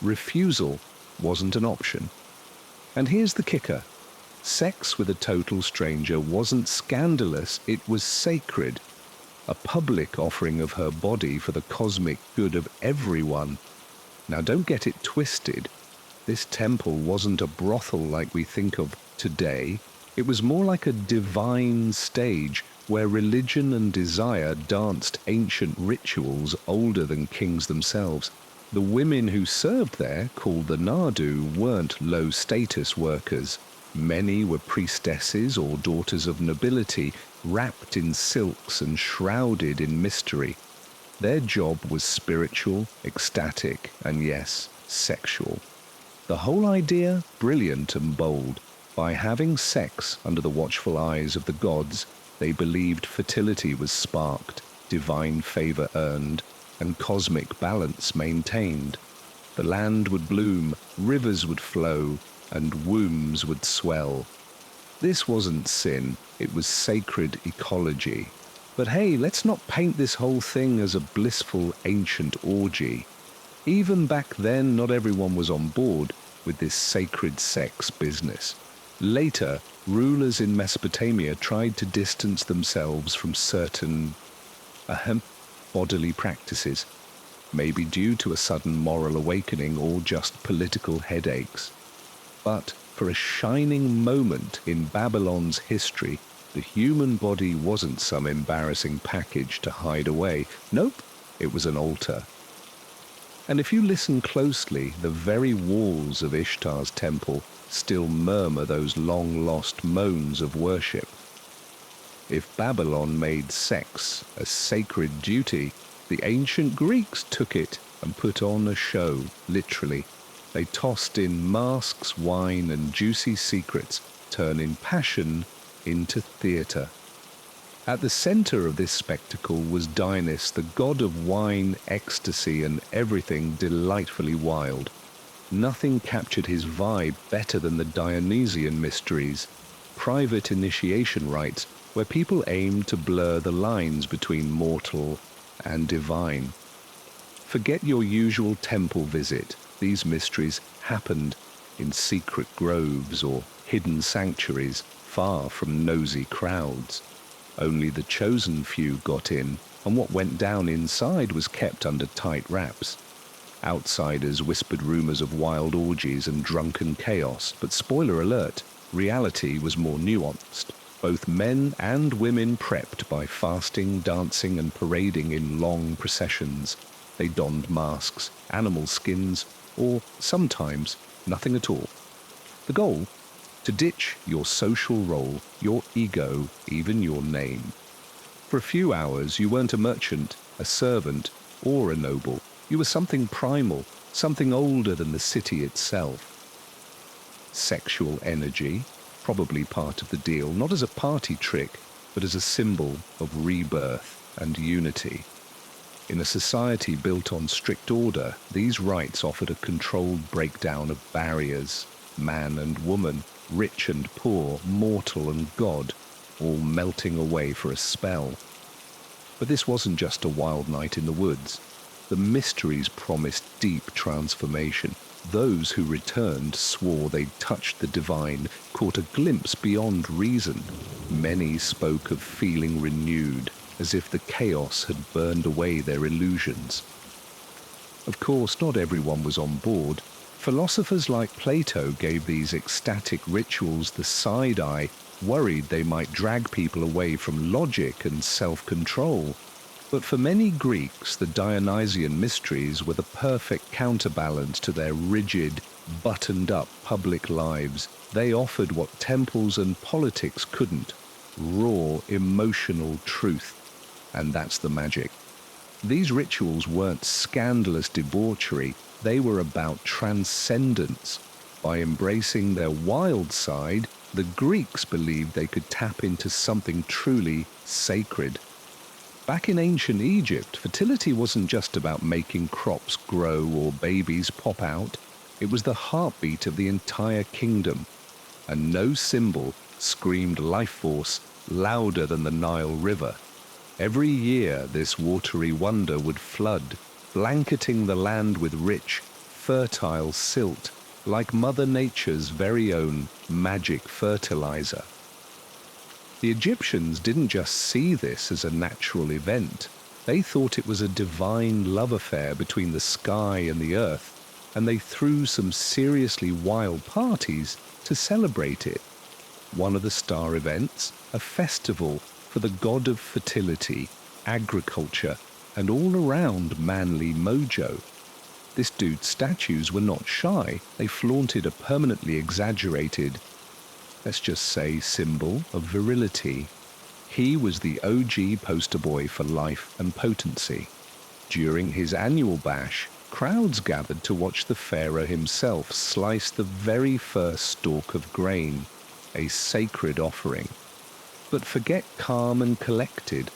Refusal wasn't an option. And here's the kicker. Sex with a total stranger wasn't scandalous, it was sacred. a public offering of her body for the cosmic good of everyone. Now don't get it twisted. This temple wasn't a brothel like we think of today. It was more like a divine stage where religion and desire danced ancient rituals older than kings themselves. The women who served there, called the Nadu, weren't low-status workers. Many were priestesses or daughters of nobility, wrapped in silks and shrouded in mystery. Their job was spiritual, ecstatic, and yes, sexual. The whole idea, brilliant and bold. By having sex under the watchful eyes of the gods, they believed fertility was sparked, divine favor earned, and cosmic balance maintained. The land would bloom, rivers would flow, and wombs would swell. This wasn't sin, it was sacred ecology. But hey, let's not paint this whole thing as a blissful ancient orgy. Even back then, not everyone was on board with this sacred sex business. Later, rulers in Mesopotamia tried to distance themselves from certain bodily practices, maybe due to a sudden moral awakening or just political headaches. But for a shining moment in Babylon's history, the human body wasn't some embarrassing package to hide away. Nope, it was an altar. And if you listen closely, the very walls of Ishtar's temple still murmur those long-lost moans of worship. If Babylon made sex a sacred duty, the ancient Greeks took it and put on a show, literally. They tossed in masks, wine, and juicy secrets, turning passion into theatre. At the center of this spectacle was Dionysus, the god of wine, ecstasy, and everything delightfully wild. Nothing captured his vibe better than the Dionysian mysteries, private initiation rites where people aimed to blur the lines between mortal and divine. Forget your usual temple visit. These mysteries happened in secret groves or hidden sanctuaries far from nosy crowds. Only the chosen few got in, and what went down inside was kept under tight wraps. Outsiders whispered rumors of wild orgies and drunken chaos, but spoiler alert, reality was more nuanced. Both men and women prepped by fasting, dancing, and parading in long processions. They donned masks, animal skins, or sometimes nothing at all. The goal? To ditch your social role, your ego, even your name. For a few hours, you weren't a merchant, a servant, or a noble. You were something primal, something older than the city itself. Sexual energy, probably part of the deal, not as a party trick, but as a symbol of rebirth and unity. In a society built on strict order, these rites offered a controlled breakdown of barriers, man and woman, rich and poor, mortal and god, all melting away for a spell. But this wasn't just a wild night in the woods. The mysteries promised deep transformation. Those who returned swore they'd touched the divine, caught a glimpse beyond reason. Many spoke of feeling renewed, as if the chaos had burned away their illusions. Of course, not everyone was on board. Philosophers like Plato gave these ecstatic rituals the side eye, worried they might drag people away from logic and self-control. But for many Greeks, the Dionysian mysteries were the perfect counterbalance to their rigid, buttoned-up public lives. They offered what temples and politics couldn't: raw, emotional truth. And that's the magic. These rituals weren't scandalous debauchery. They were about transcendence. By embracing their wild side, the Greeks believed they could tap into something truly sacred. Back in ancient Egypt, fertility wasn't just about making crops grow or babies pop out. It was the heartbeat of the entire kingdom. And no symbol screamed life force louder than the Nile River. Every year, this watery wonder would flood, blanketing the land with rich, fertile silt, like Mother Nature's very own magic fertilizer. The Egyptians didn't just see this as a natural event. They thought it was a divine love affair between the sky and the earth, and they threw some seriously wild parties to celebrate it. One of the star events, a festival for the god of fertility, agriculture, and all-around manly mojo. This dude's statues were not shy. They flaunted a permanently exaggerated, let's just say, symbol of virility. He was the OG poster boy for life and potency. During his annual bash, crowds gathered to watch the pharaoh himself slice the very first stalk of grain, a sacred offering. But forget calm and collected.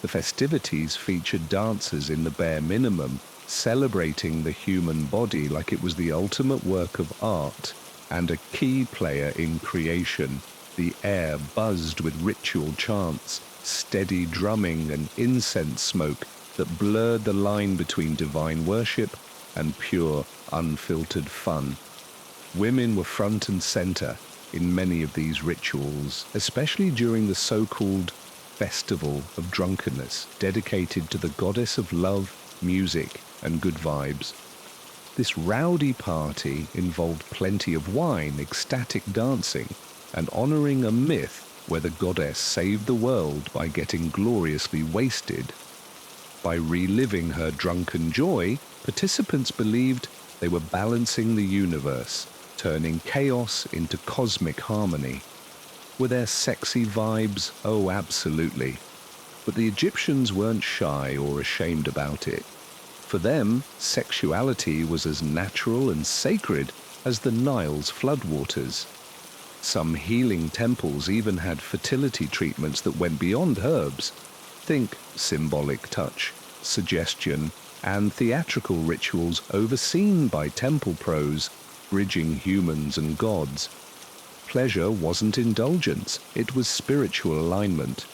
The festivities featured dancers in the bare minimum, celebrating the human body like it was the ultimate work of art, and a key player in creation. The air buzzed with ritual chants, steady drumming and incense smoke that blurred the line between divine worship and pure, unfiltered fun. Women were front and center in many of these rituals, especially during the so-called Festival of Drunkenness, dedicated to the goddess of love, music, and good vibes. This rowdy party involved plenty of wine, ecstatic dancing, and honoring a myth where the goddess saved the world by getting gloriously wasted. By reliving her drunken joy, participants believed they were balancing the universe, turning chaos into cosmic harmony. Were there sexy vibes? Oh, absolutely. But the Egyptians weren't shy or ashamed about it. For them, sexuality was as natural and sacred as the Nile's floodwaters. Some healing temples even had fertility treatments that went beyond herbs. Think symbolic touch, suggestion, and theatrical rituals overseen by temple pros, bridging humans and gods. Pleasure wasn't indulgence, it was spiritual alignment.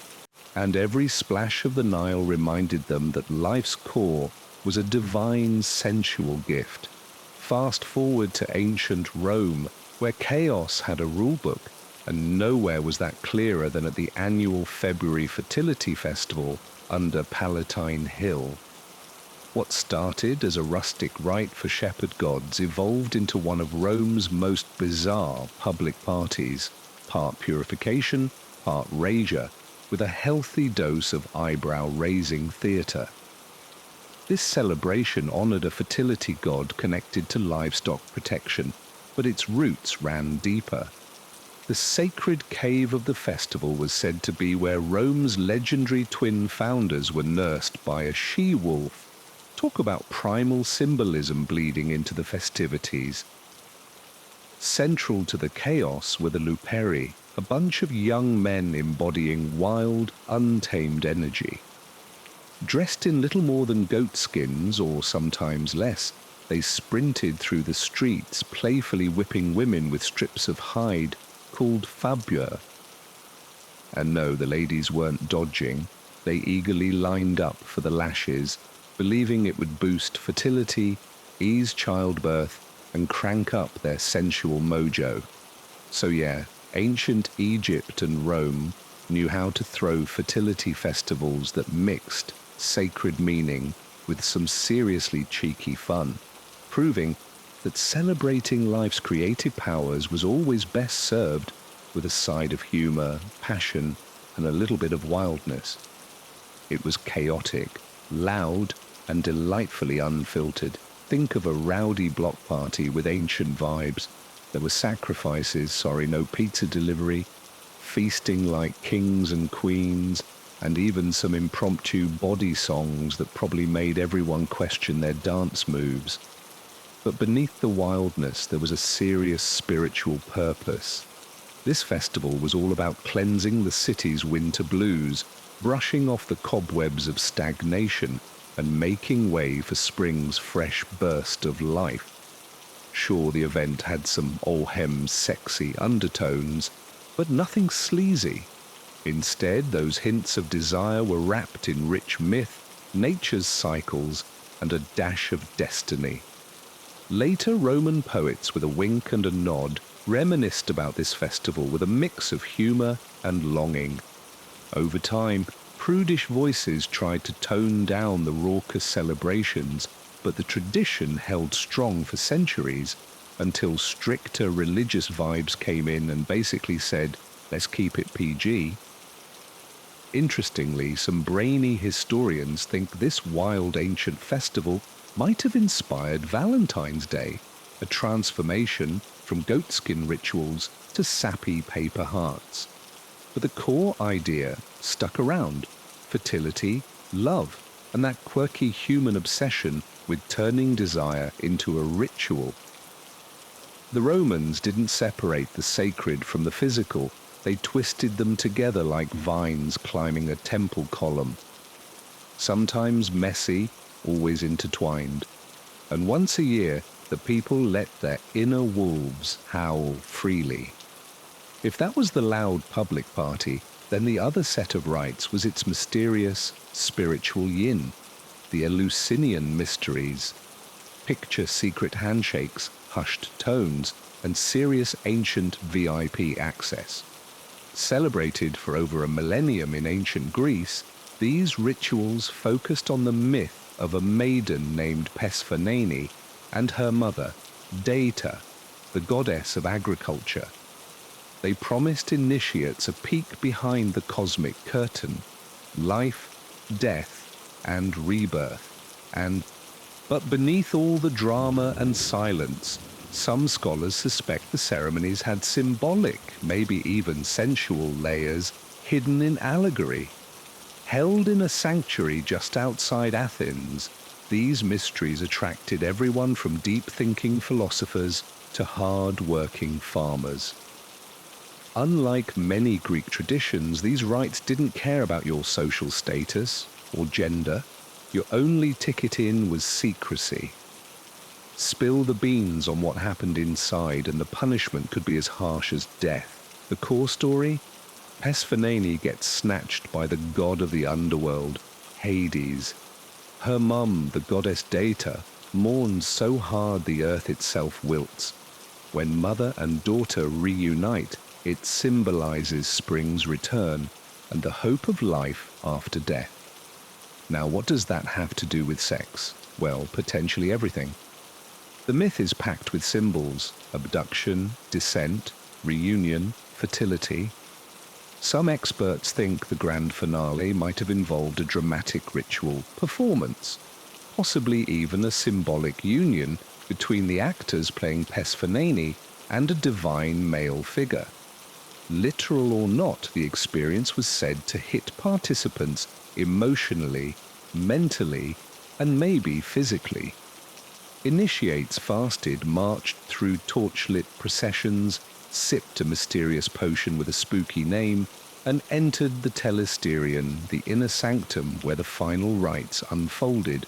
And every splash of the Nile reminded them that life's core was a divine sensual gift. Fast forward to ancient Rome, where chaos had a rulebook, and nowhere was that clearer than at the annual February fertility festival under Palatine Hill. What started as a rustic rite for shepherd gods evolved into one of Rome's most bizarre public parties, part purification, part rager, with a healthy dose of eyebrow-raising theatre. This celebration honored a fertility god connected to livestock protection, but its roots ran deeper. The sacred cave of the festival was said to be where Rome's legendary twin founders were nursed by a she-wolf. Talk about primal symbolism bleeding into the festivities. Central to the chaos were the Luperi, a bunch of young men embodying wild, untamed energy. Dressed in little more than goat skins, or sometimes less, they sprinted through the streets, playfully whipping women with strips of hide called fabure. And no, the ladies weren't dodging. They eagerly lined up for the lashes, believing it would boost fertility, ease childbirth, and crank up their sensual mojo. So yeah, ancient Egypt and Rome knew how to throw fertility festivals that mixed sacred meaning with some seriously cheeky fun, proving that celebrating life's creative powers was always best served with a side of humor, passion, and a little bit of wildness. It was chaotic, loud, and delightfully unfiltered. Think of a rowdy block party with ancient vibes. There were sacrifices, no pizza delivery, feasting like kings and queens, and even some impromptu body songs that probably made everyone question their dance moves. But beneath the wildness, there was a serious spiritual purpose. This festival was all about cleansing the city's winter blues, brushing off the cobwebs of stagnation, and making way for spring's fresh burst of life. Sure, the event had some sexy undertones, but nothing sleazy. Instead, those hints of desire were wrapped in rich myth, nature's cycles, and a dash of destiny. Later Roman poets, with a wink and a nod, reminisced about this festival with a mix of humor and longing. Over time, prudish voices tried to tone down the raucous celebrations, but the tradition held strong for centuries until stricter religious vibes came in and basically said, let's keep it PG. Interestingly, some brainy historians think this wild ancient festival might have inspired Valentine's Day, a transformation from goatskin rituals to sappy paper hearts. But the core idea stuck around: fertility, love, and that quirky human obsession with turning desire into a ritual. The Romans didn't separate the sacred from the physical. They twisted them together like vines climbing a temple column. Sometimes messy, always intertwined. And once a year, the people let their inner wolves howl freely. If that was the loud public party, then the other set of rites was its mysterious, spiritual yin, the Eleusinian mysteries. Picture secret handshakes, hushed tones, and serious ancient VIP access. Celebrated for over a millennium in ancient Greece, these rituals focused on the myth of a maiden named Persephone and her mother, Data, the goddess of agriculture. They promised initiates a peek behind the cosmic curtain, life, death, and rebirth. But beneath all the drama and silence, some scholars suspect the ceremonies had symbolic, maybe even sensual layers hidden in allegory. Held in a sanctuary just outside Athens, these mysteries attracted everyone from deep-thinking philosophers to hard-working farmers. Unlike many Greek traditions, these rites didn't care about your social status or gender. Your only ticket in was secrecy. Spill the beans on what happened inside, and the punishment could be as harsh as death. The core story? Persephone gets snatched by the god of the underworld, Hades. Her mum, the goddess Data, mourns so hard the earth itself wilts. When mother and daughter reunite, it symbolizes spring's return and the hope of life after death. Now, what does that have to do with sex? Well, potentially everything. The myth is packed with symbols: abduction, descent, reunion, fertility. Some experts think the grand finale might have involved a dramatic ritual performance, possibly even a symbolic union between the actors playing Persephone and a divine male figure. Literal or not, the experience was said to hit participants emotionally, mentally, and maybe physically. Initiates fasted, marched through torchlit processions, sipped a mysterious potion with a spooky name, and entered the telesterion, the inner sanctum where the final rites unfolded.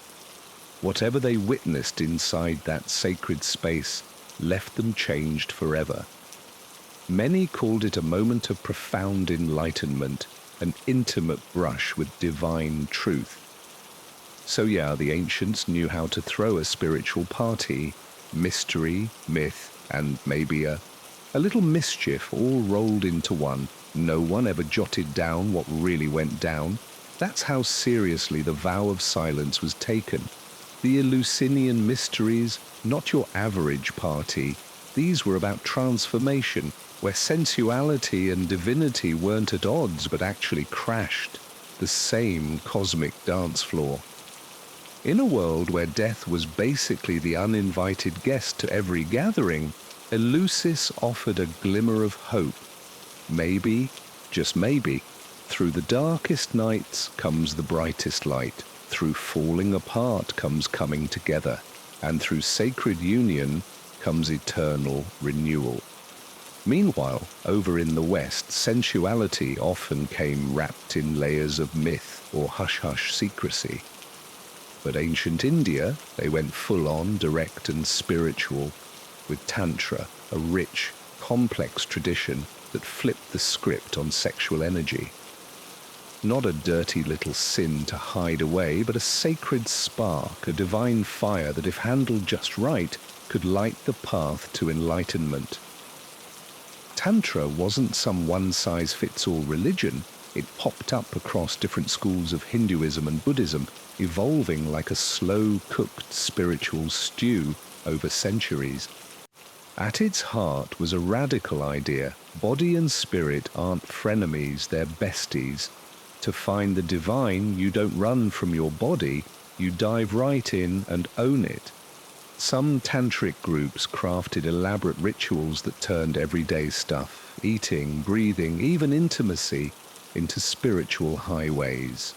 Whatever they witnessed inside that sacred space left them changed forever. Many called it a moment of profound enlightenment, an intimate brush with divine truth. So yeah, the ancients knew how to throw a spiritual party, mystery, myth, and maybe a little mischief all rolled into one. No one ever jotted down what really went down. That's how seriously the vow of silence was taken. The Eleusinian mysteries, not your average party. These were about transformation, where sensuality and divinity weren't at odds but actually crashed. The same cosmic dance floor. In a world where death was basically the uninvited guest to every gathering, Eleusis offered a glimmer of hope. Maybe, just maybe, through the darkest nights comes the brightest light, through falling apart comes coming together, and through sacred union comes eternal renewal. Meanwhile, over in the West, sensuality often came wrapped in layers of myth or hush-hush secrecy. But ancient India, they went full-on, direct and spiritual, with Tantra, a rich, complex tradition that flipped the script on sexual energy. Not a dirty little sin to hide away, but a sacred spark, a divine fire that, if handled just right, could light the path to enlightenment. Tantra wasn't some one-size-fits-all religion. It popped up across different schools of Hinduism and Buddhism, evolving like a slow-cooked spiritual stew over centuries. At its heart was a radical idea. Body and spirit aren't frenemies, they're besties. To find the divine, you don't run from your body, you dive right in and own it. Some tantric groups crafted elaborate rituals that turned everyday stuff, eating, breathing, even intimacy, into spiritual highways.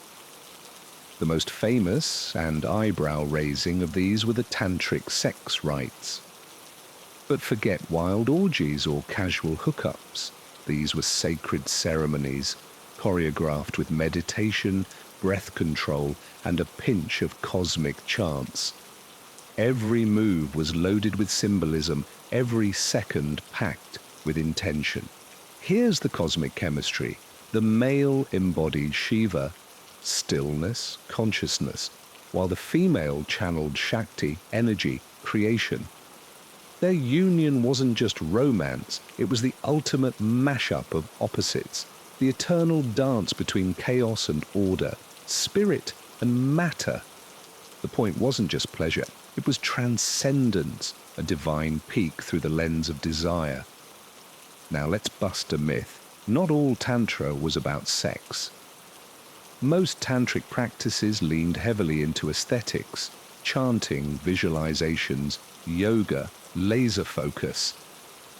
The most famous and eyebrow-raising of these were the tantric sex rites. But forget wild orgies or casual hookups. These were sacred ceremonies, choreographed with meditation, breath control, and a pinch of cosmic chants. Every move was loaded with symbolism, every second packed with intention. Here's the cosmic chemistry. The male embodied Shiva, stillness, consciousness, while the female channeled Shakti, energy, creation. Their union wasn't just romance, it was the ultimate mashup of opposites, the eternal dance between chaos and order, spirit and matter. The point wasn't just pleasure, it was transcendence, a divine peek through the lens of desire. Now let's bust a myth. Not all Tantra was about sex. Most tantric practices leaned heavily into aesthetics, chanting, visualizations, yoga, laser focus.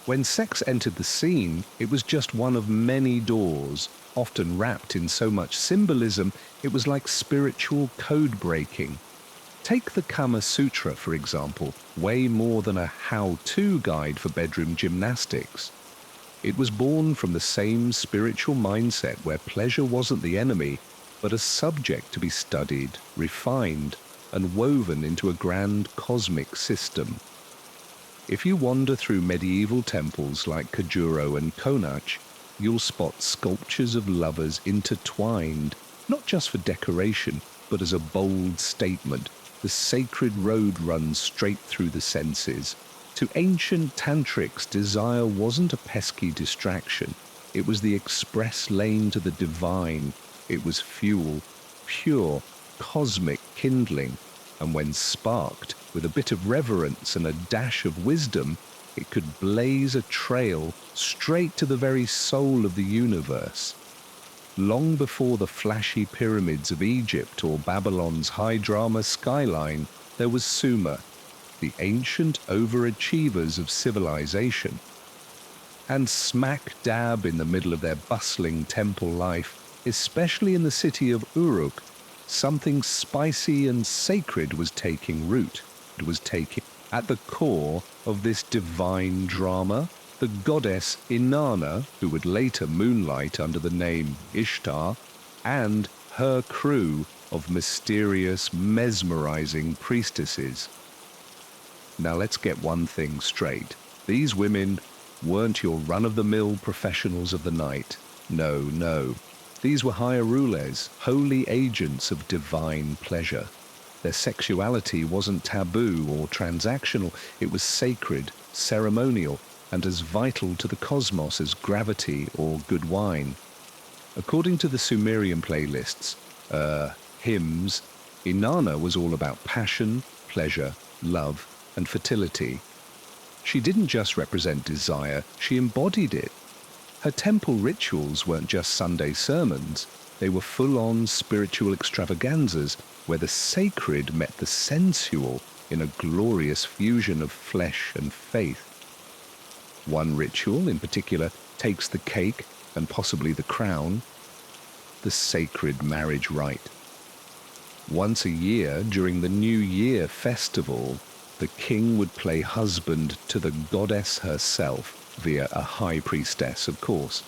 When sex entered the scene, it was just one of many doors, often wrapped in so much symbolism it was like spiritual code breaking. Take the Kama Sutra, for example, way more than a how-to guide for bedroom gymnastics. It was born from the same spiritual mindset where pleasure wasn't the enemy, but a subject to be studied, refined, and woven into a grand cosmic system. If you wander through medieval temples like Khajuraho and Konark, you'll spot sculptures of lovers intertwined, not just for decoration, but as a bold statement. The sacred road runs straight through the senses. To ancient tantrics, desire wasn't a pesky distraction. It was the express lane to the divine. It was fuel, pure, cosmic kindling. And when sparked, with a bit of reverence and a dash of wisdom, it could blaze a trail straight to the very soul of the universe. Long before the flashy pyramids of Egypt or Babylon's high-drama skyline, there was Sumer, the ancient overachievers of civilization. And smack dab in the middle of their bustling temple life, especially in the city of Uruk, something spicy and sacred was taking root. It was taking at the core of this divine drama, the goddess Inanna, who would later moonlight under the name Ishtar, and her crew of mysterious, mesmerizing priestesses. Now let's get one thing straight. These women weren't your run-of-the-mill professionals of the night. No, no. These were hierules, holy agents of divine pleasure. Their sexuality wasn't taboo or transactional, it was sacred, ceremonial, and as vital to the cosmos as gravity or good wine. According to the Sumerian playlists, hymns, Inanna was all about passion, pleasure, love, and fertility. She didn't just represent desire, she embodied it. Her temple rituals weren't just Sunday sermons, they were full-on spiritual extravaganzas where the sacred met the sensual in a glorious fusion of flesh and faith. One ritual in particular takes the cake and possibly the crown, the sacred marriage rite. Once a year, during the New Year festival, the king would play husband to the goddess herself via a high priestess, of course.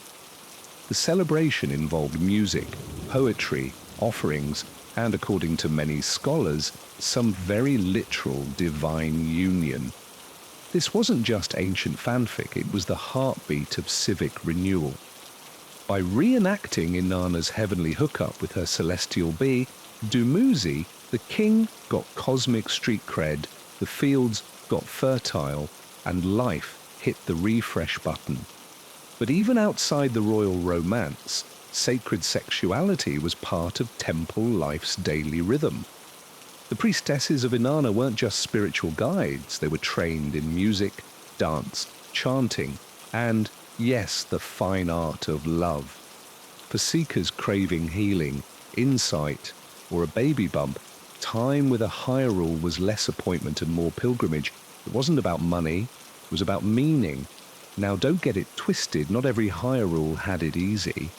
The celebration involved music, poetry, offerings, and according to many scholars, some very literal divine union. This wasn't just ancient fanfic, it was the heartbeat of civic renewal. By reenacting Inanna's heavenly hookup with her celestial bee, Dumuzi, the king, got cosmic street cred, the fields got fertile, and life hit the refresh button. But even outside the royal romance, Sacred sexuality was part of temple life's daily rhythm. The priestesses of Inanna weren't just spiritual guides, they were trained in music, dance, chanting, and, yes, the fine art of love. For seekers craving healing, insight, or a baby bump, time with a hyrule was less appointment and more pilgrimage. It wasn't about money, it was about meaning. Now don't get it twisted, not every hyrule had it easy.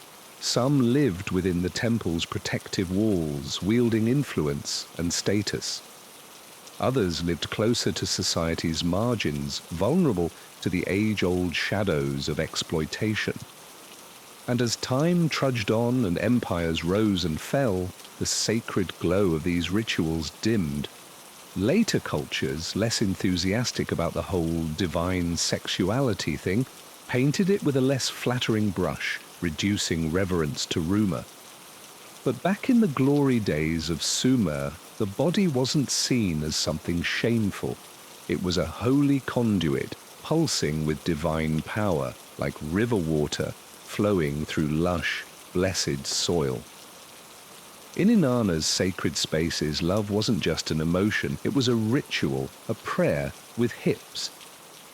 Some lived within the temple's protective walls, wielding influence and status. Others lived closer to society's margins, vulnerable to the age-old shadows of exploitation. And as time trudged on and empires rose and fell, the sacred glow of these rituals dimmed. Later cultures, less enthusiastic about the whole divine sexuality thing, painted it with a less flattering brush, reducing reverence to rumor. But back in the glory days of Sumer, the body wasn't seen as something shameful. It was a holy conduit, pulsing with divine power, like river water flowing through lush, blessed soil. In Inanna's sacred spaces, love wasn't just an emotion, it was a ritual, a prayer with hips.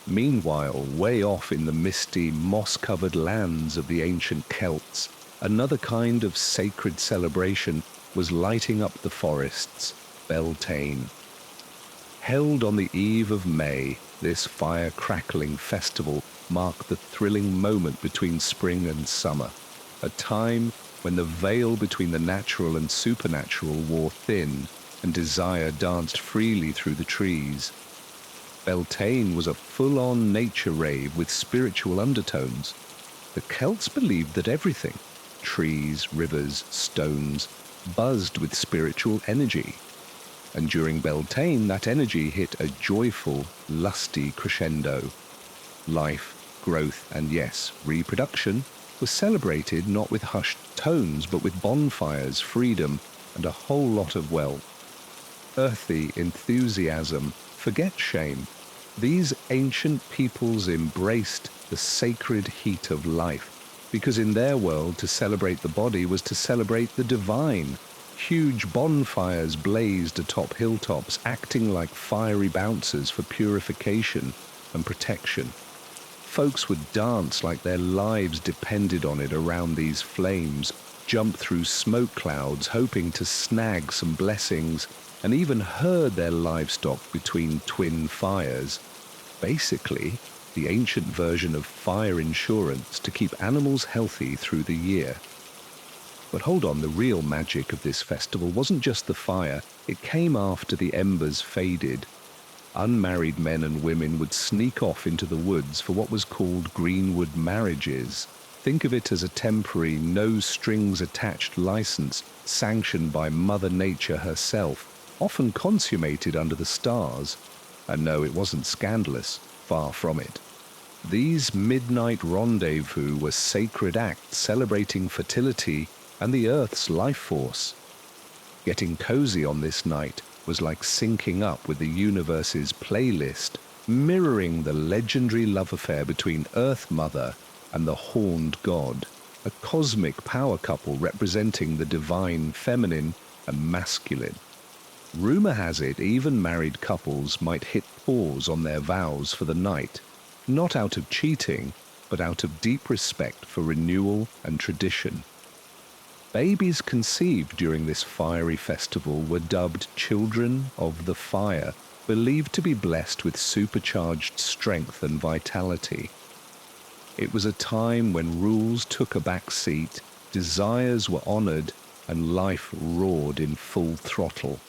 Meanwhile, way off in the misty, moss-covered lands of the ancient Celts, another kind of sacred celebration was lighting up the forests, Beltane. Held on the eve of May, this fire-crackling festival marked the thrilling moment between spring and summer, a time when the veil between the natural and supernatural wore thin and desire danced freely through the trees. Beltane was a full-on nature rave with spiritual undertones. The Celts believed that everything, trees, rivers, stones, buzzed with spiritual energy. And during Beltane, that energy hit a joyful, lusty crescendo. Life, growth, and yes, reproduction was celebrated not with hushed tones, but with bonfires, freedom, and a whole lot of wealth. Earthy enthusiasm, forget shame. These ancient peoples embraced the sacred heat of life, because in their world to celebrate the body was to celebrate the divine. Huge bonfires blazed atop hilltops, acting like fiery bouncers for purification and protection. Folks would dance like their lives depended on it around these flames, jump through smoke clouds hoping to snag some blessings, and even herd their livestock between twin fires. Basically, the ancient version of fire insurance to keep animals healthy through the year. But hold on, the real magic of this festival wasn't just the fire, it came after the embers faded. Unmarried men and women would sneak off into the woods for what was called greenwood marriages. Think of it as a temporary, no-strings-attached license sanctioned by Mother Nature herself, often consummated under the stars. And no, it wasn't scandalous, far from it. These midnight rendezvous were sacred acts celebrating fertility and the Earth's life force. Getting cozy on this night was like syncing up with the universe's playlist, mirroring the legendary love affair between Earth Mother and the horned god, a cosmic power couple representing the divine feminine and masculine. Rumor has it even married couples might hit pause on their vows for the night, not out of cheating, but out of deep respect for renewal and tradition. Babies conceived during this fiery festival were dubbed Children of the Fire, believed to be blessed with supercharged strength and vitality. It was a time when rules took a back seat, desires were honored, and life roared in full throttle.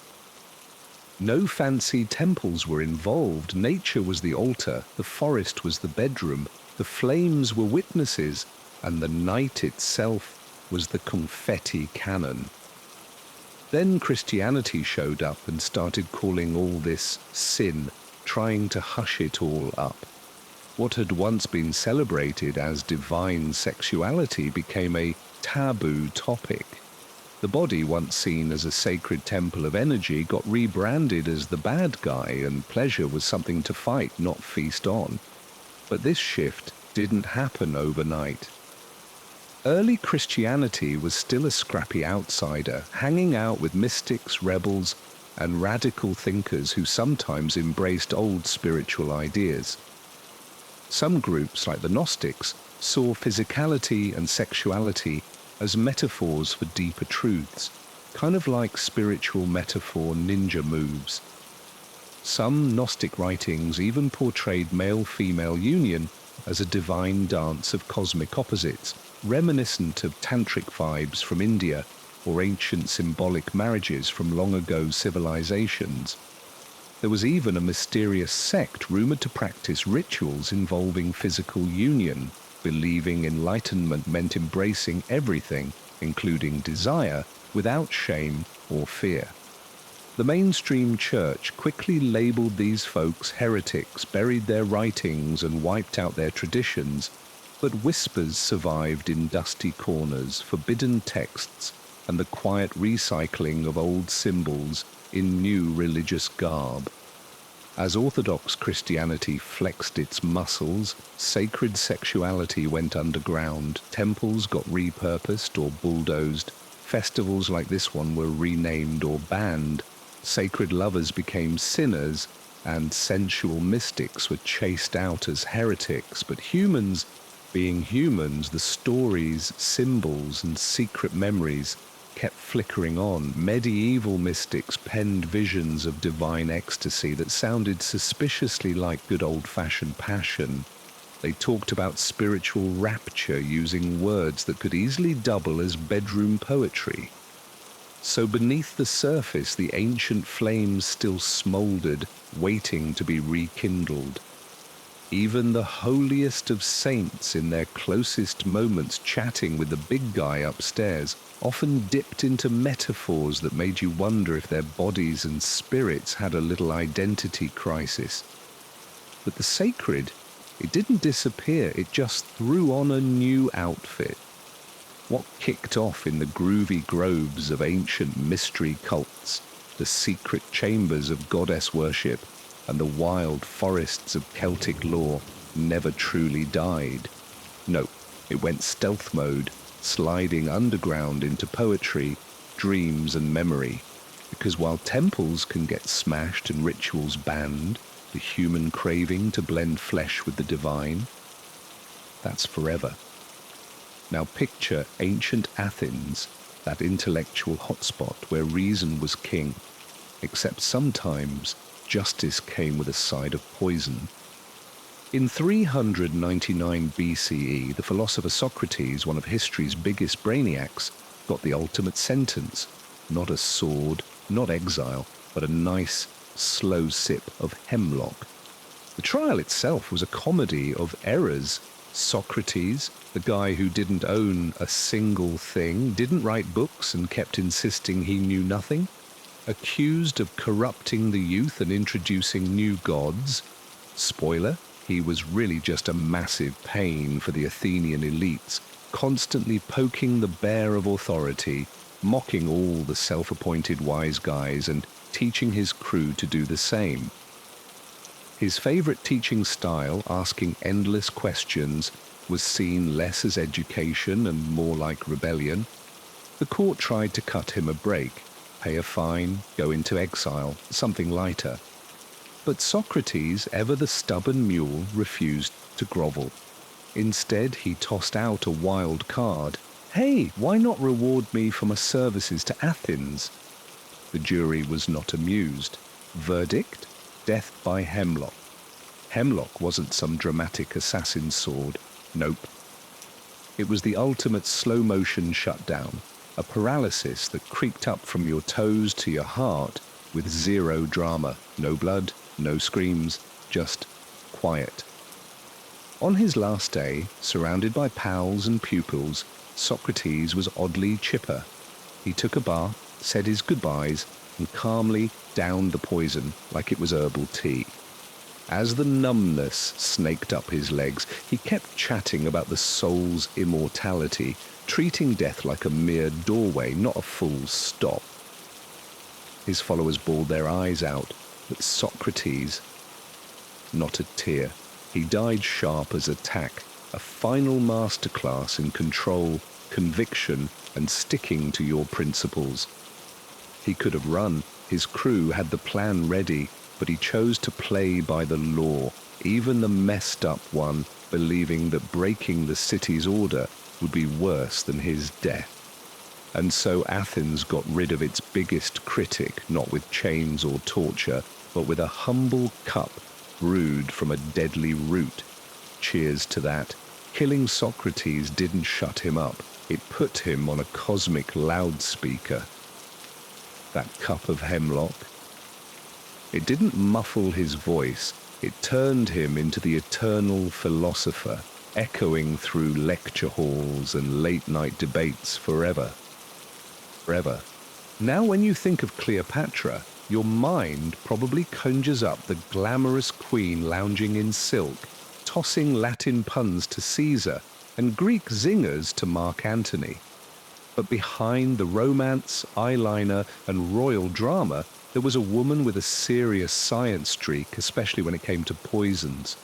No fancy temples were involved. Nature was the altar, the forest was the bedroom, the flames were witnesses, and the night itself was the confetti cannon. Then Christianity showed up and started calling all this sin, trying to hush it all up. What had once been celebrated as divine sexuality became a taboo topic. The body, once seen as a sacred temple of energy, got rebranded as the bad guy, and pleasure was something to fight, not feast on. But this shift didn't happen overnight. Early Christianity was still a scrappy outsider, hanging out with mystics, rebels, and radical thinkers who sometimes embraced old spiritual ideas. Some groups, like the Gnostics, saw physicality and sexuality as metaphors for deeper truths, kind of like spiritual metaphor ninja moves. Some Gnostic writings even portrayed male-female union as a divine dance of cosmic opposites, reminiscent of tantric vibes from India or ancient symbolic marriages from long-ago civilizations. There was even a mysterious sect rumored to practice rituals involving physical union, believing enlightenment meant embracing everything, including desire, without shame or fear. The mainstream church quickly labeled these folks heretics, buried their writings, and wiped out their traditions, but whispers survived in dusty corners, forbidden texts, and the quiet recycling of old symbols in new religious garb. As Orthodox Christianity flexed its muscles, sacred sexuality went underground, temples got repurposed or bulldozed, festivals like this one were renamed or banned, sacred lovers became sinners, and sensual mystics were chased out as heretics. But humans, being humans, the stories, symbols, and secret memories kept flickering on. Medieval mystics penned visions of divine ecstasy that sounded suspiciously like good old-fashioned passion. They talked about spiritual rapture using words that could easily double as bedroom poetry. So beneath the surface, the ancient flames still smoldered, waiting to be rekindled. Even the holiest of saints in their closest moments chatting with the big guy upstairs often dipped into metaphors that made you wonder if their bodies and spirits had a little identity crisis. But the sacred, it didn't disappear, it just threw on a new outfit. What kicked off in the groovy groves of ancient mystery cults, the secret chambers of goddess worship, and the wild forests of Celtic lore never truly died. No, it went stealth mode, sliding underground into poetry, dreams, and memory. Because while temples can get smashed and rituals banned, the human craving to blend flesh with the divine, that's forever. Now picture ancient Athens, that intellectual hotspot where reason was king, except sometimes justice came with a side of poison. In 399 BCE, the philosopher Socrates, one of history's biggest brainiacs, got the ultimate sentence. Not a sword, not exile, but a nice, slow sip of hemlock. The trial itself was a comedy of errors. Socrates, the guy who didn't own a single thing, didn't write books and kept insisting he knew nothing, accused of corrupting the youth and introducing new gods. Spoiler, he was really just a massive pain for the Athenian elites, constantly poking the bear of authority, mocking all the self-appointed wise guys and teaching his crew to do the same. His favorite teaching style, asking endless questions, was seen less as education and more like rebellion. The court tried to cut him a break, pay a fine, go into exile, something lighter. But Socrates, ever the stubborn mule, refused to grovel. Instead, he tossed out a wild card. Hey, why not reward me for my services to Athens? The jury was not amused. Verdict? Death by hemlock. Hemlock wasn't some dramatic assassin's sword. Nope. It was the ultimate slow-motion shutdown, a paralysis that creeped up from your toes to your heart with zero drama, no blood, no screams, just quiet. On his last day, surrounded by pals and pupils, Socrates was oddly chipper. He took a bath, said his goodbyes, and calmly downed the poison like it was herbal tea. As the numbness snaked up his legs, he kept chatting about the soul's immortality, treating death like a mere doorway, not a full stop. His followers bawled their eyes out, but Socrates, not a tear. He died sharp as a tack, a final masterclass in control, conviction, and sticking to your principles. He could have run, his crew had the plan ready, but he chose to play by the law, even the messed up one, believing that breaking the city's order would be worse than his death. And so Athens got rid of its biggest critic, not with chains or torture, but with a humble cup brewed from a deadly root. Cheers to that. Killing Socrates didn't shut him up. It put him on a cosmic loudspeaker. That cup of hemlock. It didn't muffle his voice. It turned him into the eternal philosopher, echoing through lecture halls and late-night debates forever. Forever. Now when you think of Cleopatra, your mind probably conjures up the glamorous queen lounging in silk, tossing Latin puns to Caesar and Greek zingers to Mark Antony. But behind the romance, eyeliner, and royal drama, there was a woman with a serious science streak, especially when it came to poisons.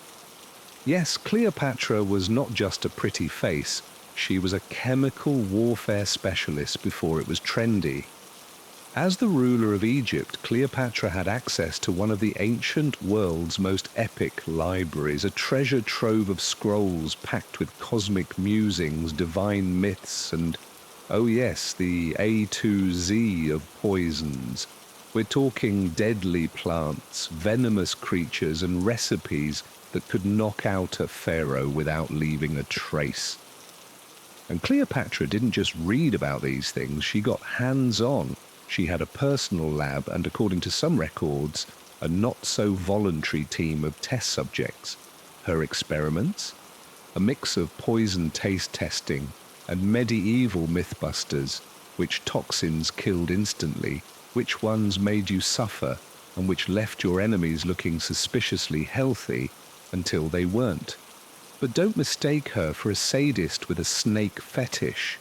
Yes, Cleopatra was not just a pretty face. She was a chemical warfare specialist before it was trendy. As the ruler of Egypt, Cleopatra had access to one of the ancient world's most epic libraries, a treasure trove of scrolls packed with cosmic musings, divine myths, and, oh yes, the A to Z of poisons. We're talking deadly plants, venomous creatures, and recipes that could knock out a pharaoh without leaving a trace. And Cleopatra didn't just read about these things, she got hands-on. She had a personal lab and, according to some records, a not-so-voluntary team of test subjects. Her experiments? A mix of poison taste testing and medieval mythbusters, which toxins killed instantly, which ones made you suffer, and which left your enemies looking suspiciously healthy until they weren't. But don't mistake her for a sadist with a snake fetish.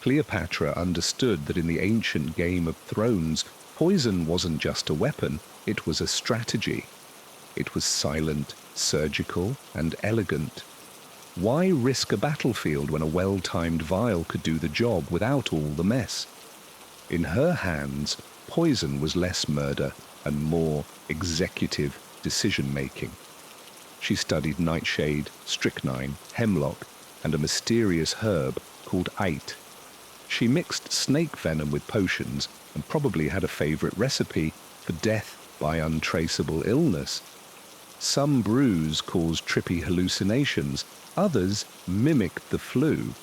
Cleopatra understood that in the ancient Game of Thrones, poison wasn't just a weapon, it was a strategy. It was silent, surgical, and elegant. Why risk a battlefield when a well-timed vial could do the job without all the mess? In her hands, poison was less murder and more executive decision-making. She studied nightshade, strychnine, hemlock, and a mysterious herb called ait. She mixed snake venom with potions and probably had a favorite recipe for death by untraceable illness. Some brews caused trippy hallucinations, others mimicked the flu.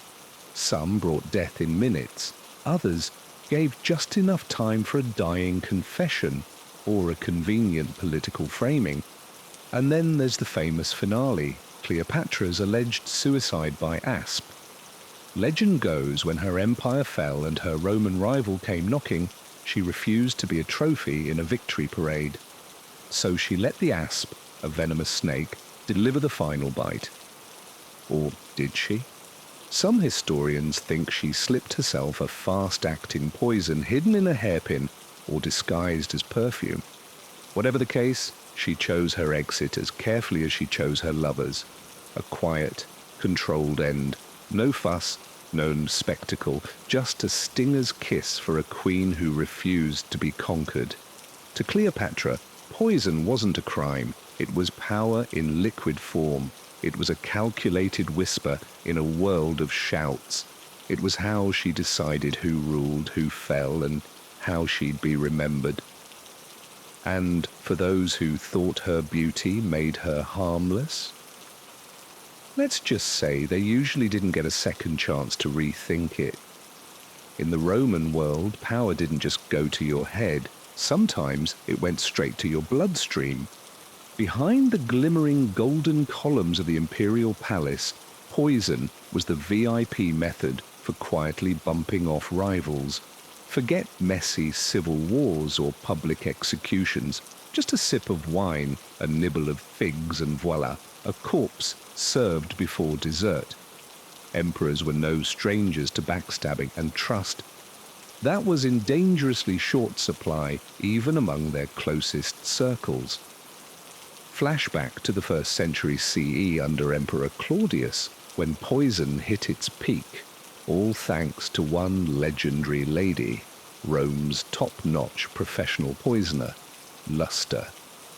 Some brought death in minutes, others gave just enough time for a dying confession or a convenient political framing. And then there's the famous finale, Cleopatra's alleged suicide by asp. Legend goes when her empire fell and her Roman rival came knocking, she refused to be a trophy in a victory parade. So she let the asp, a venomous snake, deliver the final bite. Or did she? Some historians think she slipped herself a fast-acting poison hidden in a hairpin or disguised as perfume. Whatever the case, she chose her exit as carefully as she chose her lovers. A quiet, controlled end. No fuss, no spectacle, just a stinger's kiss for a queen who refused to be conquered. To Cleopatra, poison wasn't a crime. It was power in liquid form. It was a calculated whisper in a world of shouts. It was how she decided who ruled, who fell, and how she'd be remembered. And for those who thought her beauty made her harmless, let's just say they usually didn't get a second chance to rethink it. In the Roman world, power didn't just go to your head. Sometimes it went straight to your bloodstream. Behind the glimmering golden columns of the imperial palace, poison was the VIP method for quietly bumping off rivals. Forget messy civil wars or public executions. Just a sip of wine, a nibble of figs, and voila, a corpse served before dessert. Emperors were no strangers to backstabbing and trust. That was in dangerously short supply, even among their closest circles. Flashback to the 1st century CE under Emperor Claudius. when poison hit its peak, all thanks to one legendary lady, Rome's top-notch professional poisoner, Luster.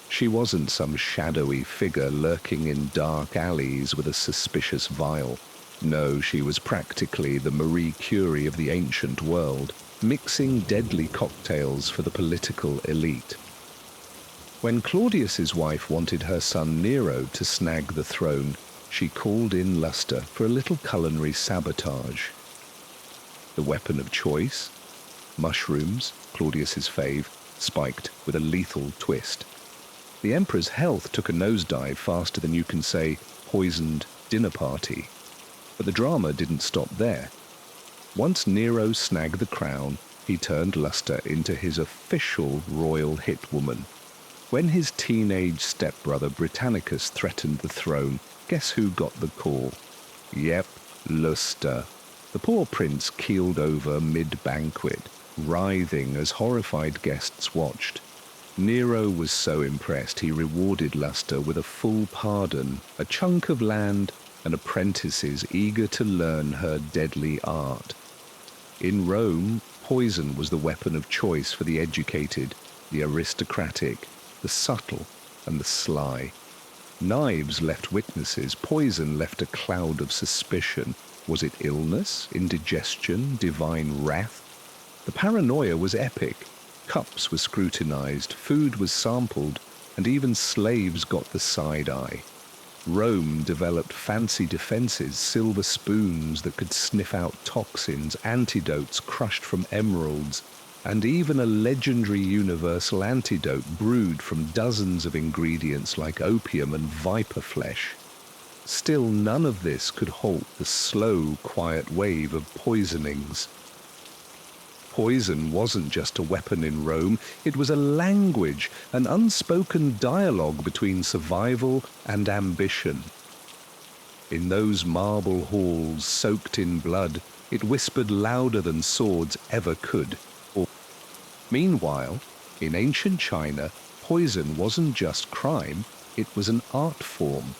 She wasn't some shadowy figure lurking in dark alleys with a suspicious vial. No, she was practically the Marie Curie of the ancient world, mixing deadly cocktails for the political elite. When Claudius's wife wanted her son Nero to snag the throne, she called in Luster for a little culinary sabotage. The weapon of choice? Mushrooms, Claudius's fave, spiked with a lethal twist. The emperor's health took a nosedive faster than you can say poisoned dinner party. But the drama didn't stop there. Once Nero snagged the crown, he turned Luster into his official royal hitwoman. When his teenage stepbrother Britannicus threatened the throne, guess who got the call? Yep, Luster. The poor prince keeled over mid-banquet, writhing as horrified guests watched. Nero was so impressed he rewarded Luster with a full pardon, a chunk of land, and apprentices eager to learn her deadly art. In Rome, poison was the weapon of choice for the educated, the aristocratic, the subtle, and the sly. Knives left witnesses, poison left a cloud of suspicion. Was it illness, indigestion, divine wrath? The paranoia was epic. Cups were scrutinized, food was sampled, and even slaves got the side eye. Rome developed fancy defenses, silver spoons that could sniff out toxins, antidotes crushed from emeralds, and even a legendary universal antidote brewed from dozens of ingredients like opium and viper flesh. Still, none of this could halt the slow, quiet wave of poisonings. Poison wasn't just a weapon in Rome, it was a language, an unspoken dialogue between survival and ambition. In those marble halls soaked in blood, it whispered louder than swords ever could. Meanwhile, in ancient China, poison wasn't just crime, it was an art form.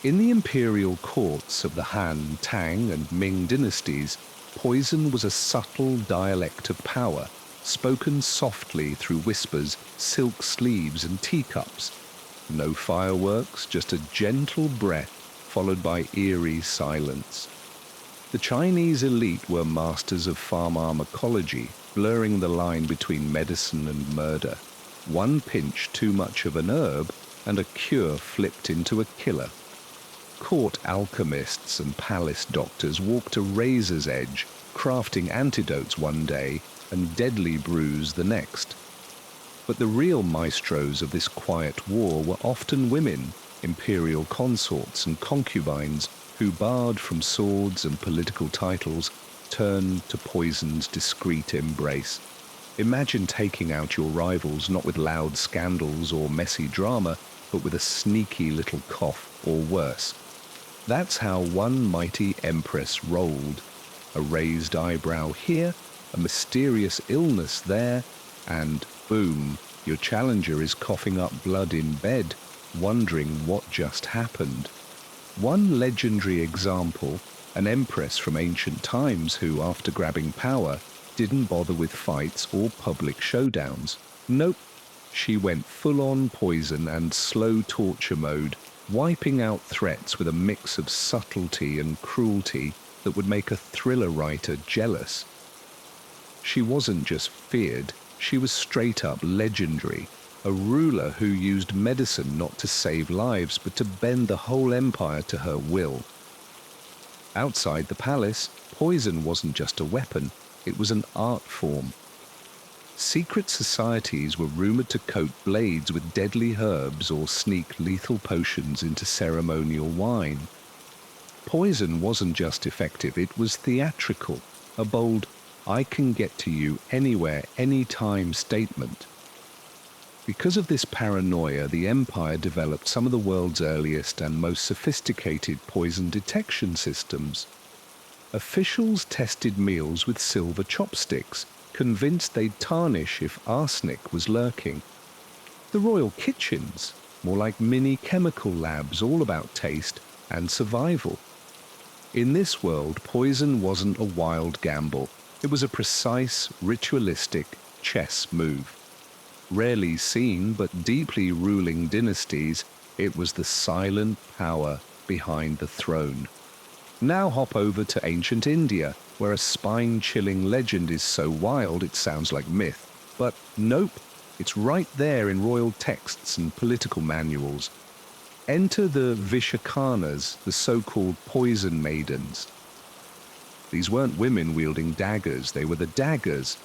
In the imperial courts of the Han, Tang, and Ming dynasties, poison was a subtle dialect of power, spoken softly through whispers, silk sleeves, and teacups. No fireworks, just a gentle breath followed by eerie silence. The Chinese elite were masters of pharmacology, blurring the line between medicine and murder. One pinch too much of an herb, and a cure flipped into a killer. Court alchemists and palace doctors walked a razor's edge, crafting antidotes one day and deadly brews the next. But the real maestros of this quiet war were often women, imperial consorts and concubines, who, barred from swords and political titles, turned to poison's discreet embrace. Imagine taking out your rivals not with loud scandals or messy drama, but with a sneaky little cough or worse. That's how one mighty empress rolled. A raised eyebrow here, a mysterious illness there, and boom, your challenger is coughing up blood in bed, wondering what just happened. One legendary example, an empress from ancient times who, after grabbing power, didn't bother with fights or public showdowns. Nope, she went full-on poison and slow torture mode, wiping out threats with a mix of subtlety and cruelty that would make a thriller writer jealous. She wasn't just feared, she was straight-up legendary, a ruler who used medicine not to save lives but to bend the whole empire to her will. Outside the palace, poison wasn't just a weapon, it was an art form. Secret societies were rumored to coat blades with deadly herbs or sneak lethal potions into ceremonial wine. Poison wasn't just effective, it was theatrical, a bold, I can get to you anywhere, anytime statement. Because of this paranoia, the empire developed some of the world's earliest and most sophisticated poison detection systems. Officials tested meals with silver chopsticks, convinced they'd tarnish if arsenic was lurking. The royal kitchens, more like mini chemical labs all about taste and survival. In this world, poison wasn't a wild gamble. It was a precise, ritualistic chess move. Rarely seen but deeply ruling dynasties, it was the silent power behind the throne. Now hop over to ancient India, where a spine-chilling legend is so wild it sounds like myth. But nope, it's right there in royal texts and political manuals. Enter the Vishakanas, the so-called poison maidens. These weren't women wielding daggers, they were the daggers.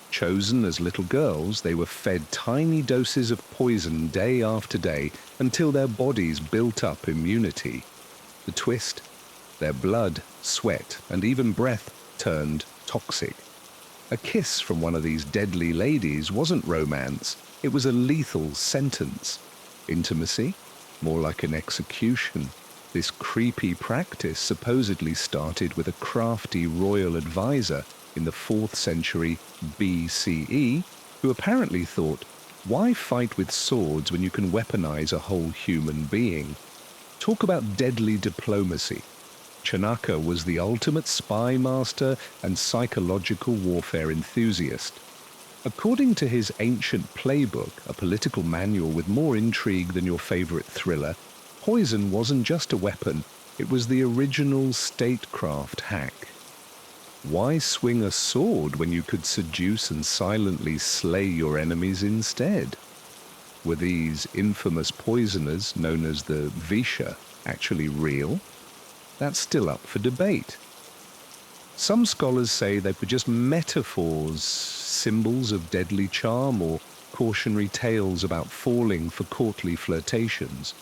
Chosen as little girls, they were fed tiny doses of poison day after day until their bodies built up immunity. The twist? Their blood, sweat, and even breath turned toxic. A kiss from one of these deadly ladies wasn't romance, it was a lethal sentence. Intimacy? More like an execution. This creepy practice supposedly started with a crafty royal advisor in the 4th century BCE, who apparently thought, why fight with swords when you can weaponize a whole human being? Talk about deadly diplomacy. Chanaka was the ultimate spy master and psychological warfare enthusiast. According to his ancient playbook, a political manual with more intrigue than your favorite thriller, poison wasn't just a weapon, it was the original statecraft hack. Why swing a sword when you could seduce and silently slay your enemies instead? Were these infamous poisoners, known as the Visha, actually real? That's still up for debate. Some scholars say they were just metaphors, symbols of deadly charm, or cautionary tales about falling for courtly flirtations.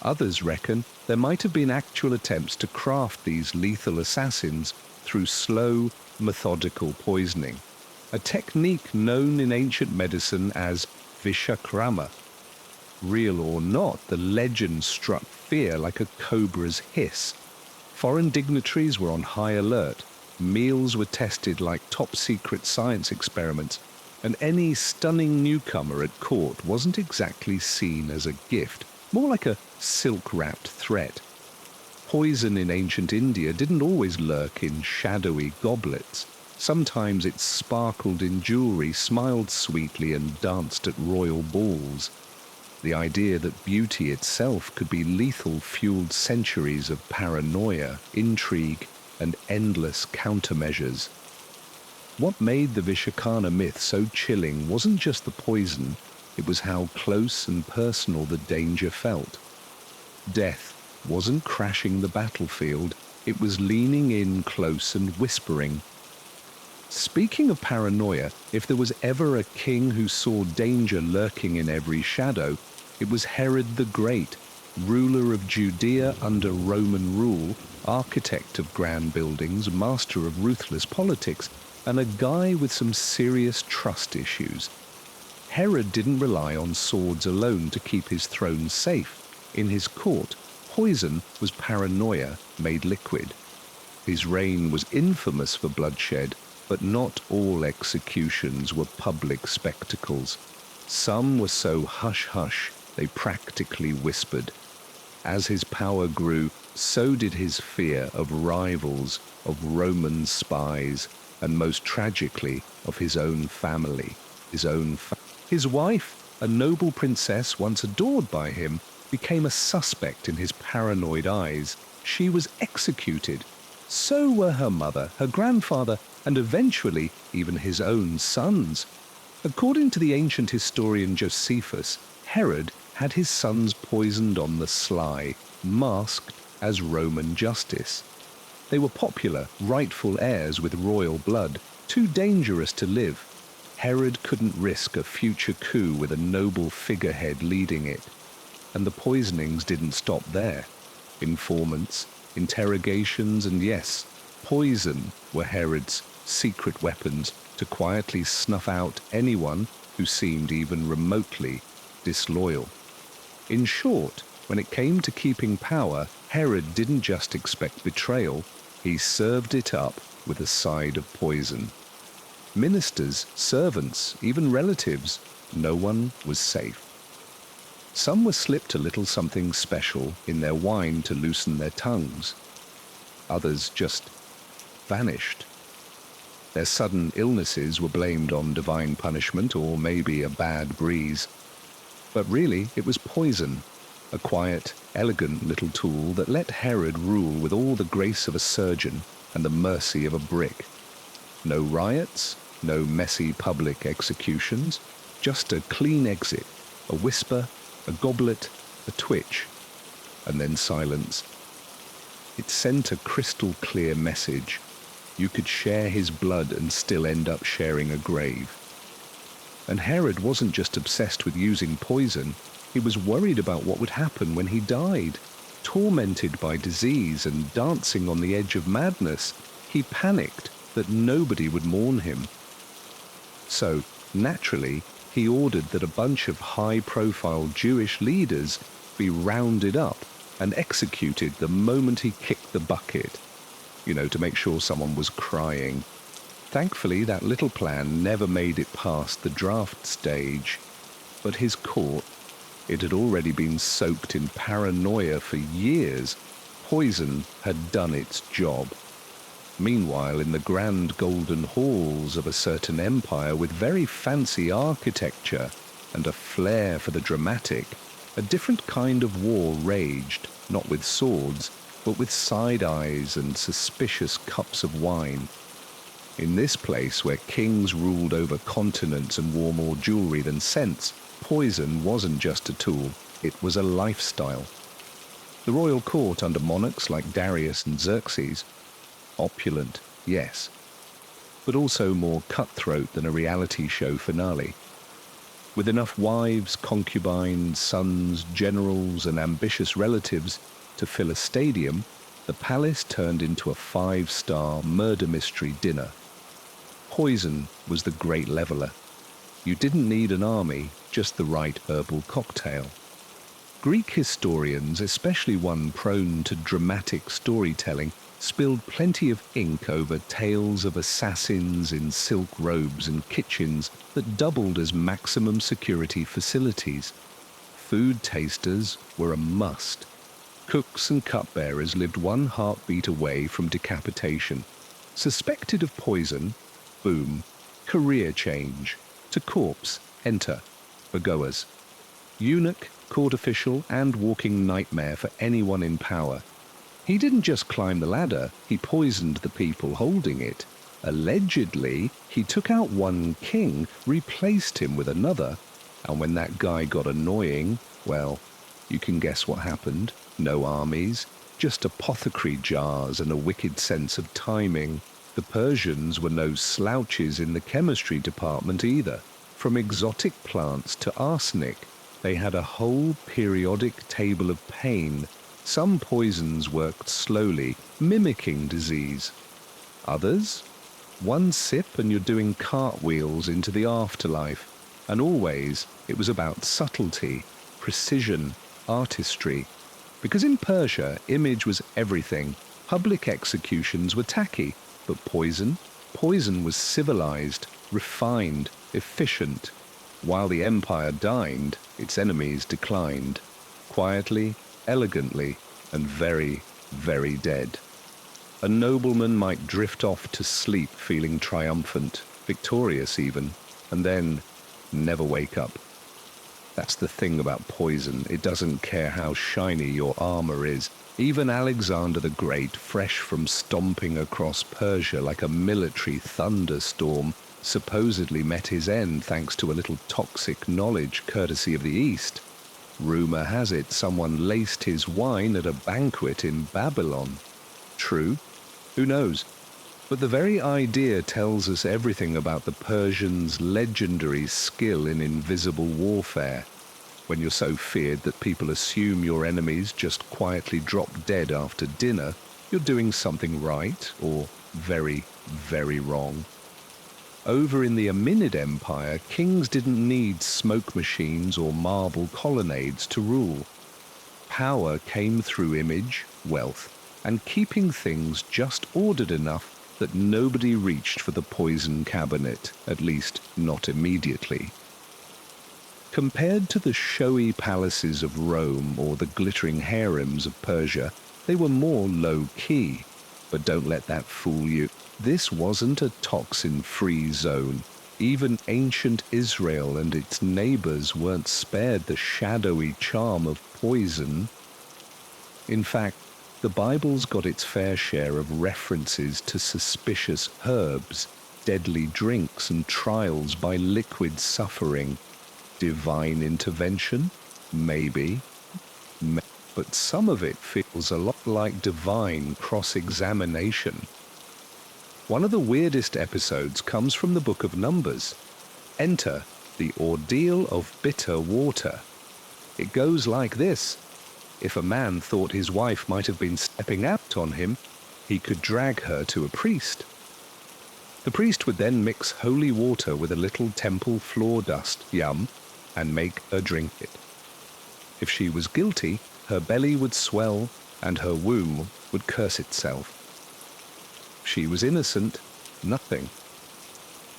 Others reckon there might have been actual attempts to craft these lethal assassins through slow, methodical poisoning, a technique known in ancient medicine as vishakrama. Real or not, the legend struck fear like a cobra's hiss. Foreign dignitaries were on high alert, meals were tested like top-secret science experiments, and any stunning newcomer at court wasn't exactly seen as a gift, more like a silk-wrapped threat. Poison in ancient India didn't always lurk in shadowy goblets. Sometimes it sparkled in jewelry, smiled sweetly, and danced at royal balls. The idea that beauty itself could be lethal fueled centuries of paranoia, intrigue, and endless countermeasures. What made the Vishakana myth so chilling wasn't just the poison, it was how close and personal the danger felt. Death wasn't crashing the battlefield, it was leaning in close and whispering. Speaking of paranoia, if there was ever a king who saw danger lurking in every shadow, it was Herod the Great, ruler of Judea under Roman rule, architect of grand buildings, master of ruthless politics, and a guy with some serious trust issues. Herod didn't rely on swords alone to keep his throne safe. In his court, poison was paranoia made liquid. His reign was infamous for bloodshed, but not all executions were public spectacles. Some were so hush-hush they practically whispered. As his power grew, so did his fear of rivals, of Roman spies, and most tragically, of his own family. His wife, a noble princess once adored by him, became a suspect in his paranoid eyes. She was executed. So were her mother, her grandfather, and eventually even his own sons. According to the ancient historian Josephus, Herod had his sons poisoned on the sly, masked as Roman justice. They were popular, rightful heirs with royal blood, too dangerous to live. Herod couldn't risk a future coup with a noble figurehead leading it. And the poisonings didn't stop there. Informants, interrogations, and yes, poison were Herod's secret weapons to quietly snuff out anyone who seemed even remotely disloyal. In short, when it came to keeping power, Herod didn't just expect betrayal, he served it up with a side of poison. Ministers, servants, even relatives, no one was safe. Some were slipped a little something special in their wine to loosen their tongues. Others just vanished. Their sudden illnesses were blamed on divine punishment or maybe a bad breeze. But really, it was poison, a quiet, elegant little tool that let Herod rule with all the grace of a surgeon and the mercy of a brick. No riots, no messy public executions, just a clean exit, a whisper, a goblet, a twitch, and then silence. It sent a crystal clear message. You could share his blood and still end up sharing a grave. And Herod wasn't just obsessed with using poison, he was worried about what would happen when he died. Tormented by disease and dancing on the edge of madness, he panicked that nobody would mourn him. So, naturally, he ordered that a bunch of high-profile Jewish leaders be rounded up and executed the moment he kicked the bucket, to make sure someone was crying. Thankfully, that little plan never made it past the draft stage, but his court, it had already been soaked in paranoia for years. Poison had done its job. Meanwhile, in the grand golden halls of a certain empire with very fancy architecture and a flair for the dramatic, a different kind of war raged, not with swords, but with side eyes and suspicious cups of wine. In this place, where kings ruled over continents and wore more jewelry than sense, poison wasn't just a tool, it was a lifestyle. The royal court under monarchs like Darius and Xerxes, opulent, yes, but also more cutthroat than a reality show finale. With enough wives, concubines, sons, generals, and ambitious relatives to fill a stadium, the palace turned into a 5-star murder mystery dinner. Poison was the great leveler. You didn't need an army, just the right herbal cocktail. Greek historians, especially one prone to dramatic storytelling, spilled plenty of ink over tales of assassins in silk robes and kitchens that doubled as maximum security facilities. Food tasters were a must. Cooks and cupbearers lived one heartbeat away from decapitation. Suspected of poison, boom, career change. To corpse, enter, begoers. Eunuch, court official, and walking nightmare for anyone in power. He didn't just climb the ladder, he poisoned the people holding it. Allegedly, he took out one king, replaced him with another, and when that guy got annoying, well, you can guess what happened. No armies, just apothecary jars and a wicked sense of timing. The Persians were no slouches in the chemistry department either. From exotic plants to arsenic, they had a whole periodic table of pain. Some poisons worked slowly, mimicking disease. Others? One sip and you're doing cartwheels into the afterlife. And always, it was about subtlety, precision, artistry. Because in Persia, image was everything. Public executions were tacky, but poison was civilized, refined, efficient. While the empire dined, its enemies declined. Quietly, elegantly, and very, very dead. A nobleman might drift off to sleep feeling triumphant, victorious even, and then never wake up. That's the thing about poison. It doesn't care how shiny your armor is. Even Alexander the Great, fresh from stomping across Persia like a military thunderstorm, supposedly met his end thanks to a little toxic knowledge courtesy of the East. Rumor has it someone laced his wine at a banquet in Babylon. True? Who knows? But the very idea tells us everything about the Persians' legendary skill in invisible warfare. When you're so feared that people assume your enemies just quietly drop dead after dinner, you're doing something right or very, very wrong. Over in the Achaemenid Empire, kings didn't need smoke machines or marble colonnades to rule. Power came through image, wealth, and keeping things just ordered enough that nobody reached for the poison cabinet, at least not immediately. Compared to the showy palaces of Rome or the glittering harems of Persia, they were more low-key. But don't let that fool you. This wasn't a toxin-free zone. Even ancient Israel and its neighbors weren't spared the shadowy charm of poison. In fact, the Bible's got its fair share of references to suspicious herbs, deadly drinks, and trials by liquid suffering. Divine intervention? Maybe. But some of it feels a lot like divine cross-examination. One of the weirdest episodes comes from the Book of Numbers. Enter the ordeal of bitter water. It goes like this. If a man thought his wife might have been stepping out on him, he could drag her to a priest. The priest would then mix holy water with a little temple floor dust, and make her drink it. If she was guilty, her belly would swell and her womb would curse itself. If she was innocent, nothing.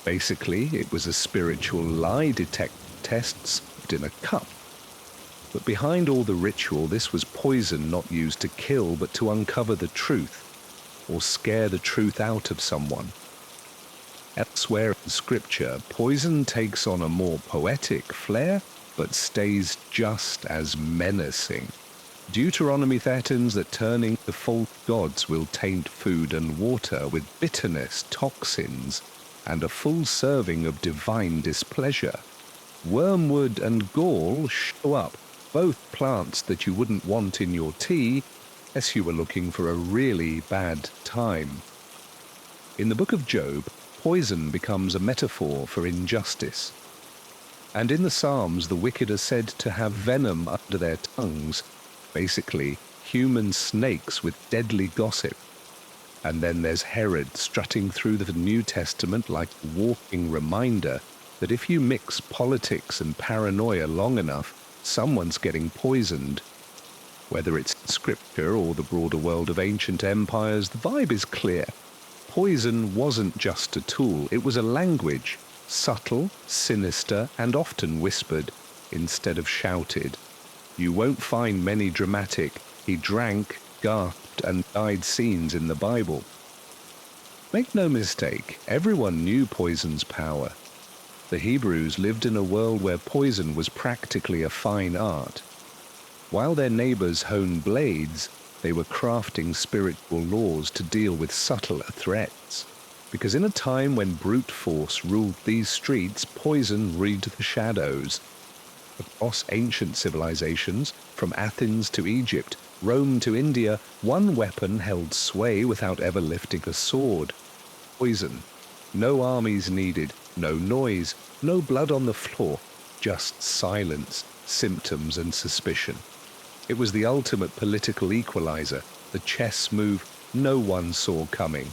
Basically, it was a spiritual lie detector test served in a cup. But behind all the ritual, this was poison not used to kill, but to uncover the truth, or scare the truth out of someone. Elsewhere in Scripture, poison takes on a more poetic flair, but stays just as menacing. Deuteronomy threatens that turning to false gods will taint food and water with bitterness, toxins, and a full serving of divine displeasure. Wormwood and gall show up, both plants that you wouldn't want in your tea unless you were looking for a really bad time. In the book of Job, poison becomes a metaphor for injustice. And in the Psalms, the wicked are said to have venom under their tongues, basically human snakes with deadly gossip. And then there's Herod strutting through the New Testament like a walking reminder that if you mix politics and paranoia long enough, someone's getting poisoned. Whether it's Scripture or the broader world of ancient empires, the vibe is clear. Poison wasn't just a tool, it was a language, subtle, sinister, and often whispered instead of shouted. You won't find many dramatic, he drank, gasped, and died scenes in the Bible. Make no mistake, everyone knew poison's power. The Hebrews lived in a world where poison was practically a fine art. While their neighbors honed blades, they were crafting spiritual laws to deal with subtler threats. Because in a time when brute force ruled these streets, poison ruled the shadows. Across ancient civilizations, from Athens to Egypt, Rome to India, one weapon held sway without ever lifting a sword. Poison. No armies needed, no noise, no blood on the floor, just silence, symptoms, and suspicion. It was the ultimate political equalizer, the chess move no one saw coming.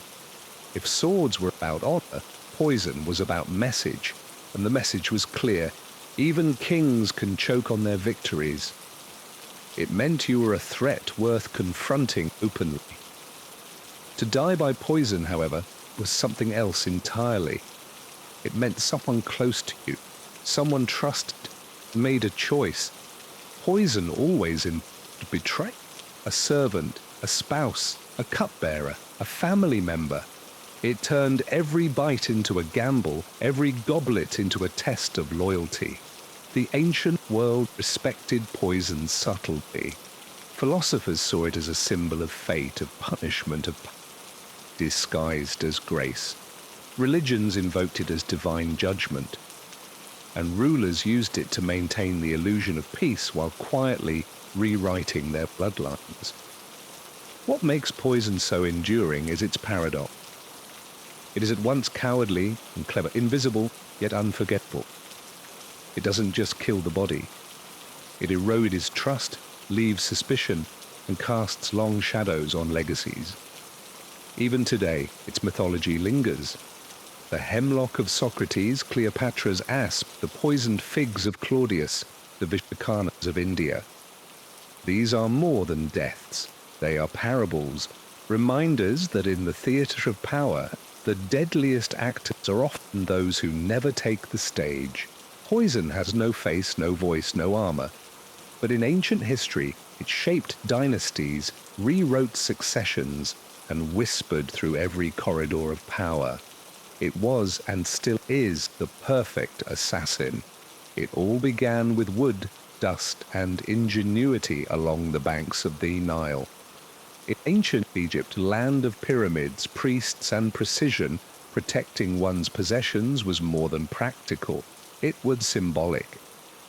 If swords were about honor, poison was about message, and the message was clear. Even kings can choke on their victories. It meant you were a threat worth confronting openly. To die by poison, however, was something else entirely. It meant someone close to you, someone trusted, made a choice. Poison always implied betrayal. A servant, a spouse, a cupbearer, a family member. It turned every bite into a gamble, every goblet into a test of loyalty. The ancient world respected poison's subtlety. Philosophers saw it as a symbol of fate, of punishment, of disguised as grace. Religions invoked it as divine judgment, and rulers used it to maintain the illusion of peace while quietly rewriting their bloodlines. What makes poison so enduring is its paradox. It is at once cowardly and clever, invisible, yet unforgettable. It doesn't just kill the body. It erodes trust, leaves suspicion, and casts long shadows on legacies. Even today, its mythology lingers. The hemlock of Socrates, Cleopatra's asp, the poisoned figs of Claudius, the Vishakanas of India. These are more than deaths. They are parables, reminders that in the theatre of power, the deadliest actors are often those who never take the stage. Poison has no face, no voice, no armor. But in ancient history, it shaped dynasties, rewrote successions, and whispered through every corridor of power. It was and still is the perfect assassin. It all began with wood, dust, and ingenuity along the banks of the Nile. In ancient Egypt, land of pyramids, priests, and precision, protecting one's possessions was more than practical. It was symbolic.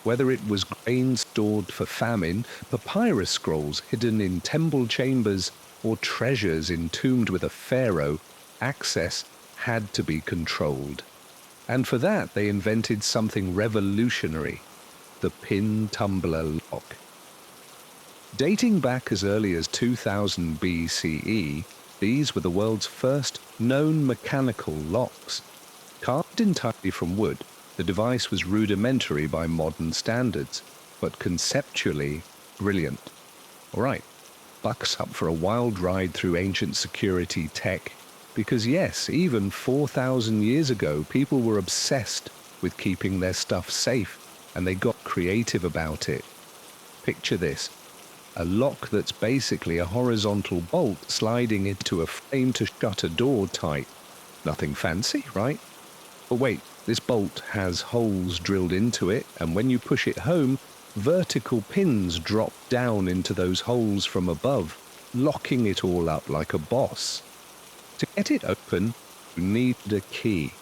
Whether it was grain stored for famine, papyrus scrolls hidden in temple chambers, or treasures entombed with a pharaoh, access had to be controlled. And for that they invented something revolutionary, the pin tumbler lock. Dating back as early as 2000 BCE, these were the world's first known mechanical locks. Carved entirely from wood, the device was rudimentary by modern standards, but conceptually brilliant. All right, bucks up for a wild ride through ancient security tech, because yes, even 4,000 years ago, people were obsessed with keeping their stuff safe, and they got creative about it. Picture this. A lock that's basically a horizontal bolt sliding into a frame to shut a door tight. Nothing fancy, right? But wait, this bolt has holes drilled into it, and when you push it home, vertical pins drop down into those holes from above, locking it all up like a boss. To get it open, you needed a key.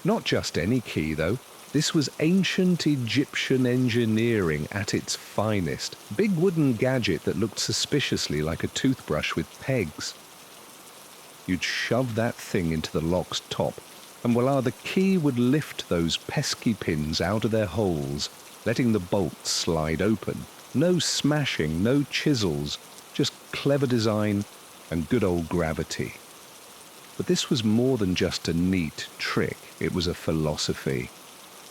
Not just any key, though. This was ancient Egyptian engineering at its finest. Big wooden gadget that looked suspiciously like a toothbrush with pegs. You'd shove that thing into the lock's top, and voila, the key would lift those pesky pins out of their holes, letting the bolts slide open. No smashing, no chisels, just clever design and good old gravity. But this was more than just a neat trick. It was a philosophy.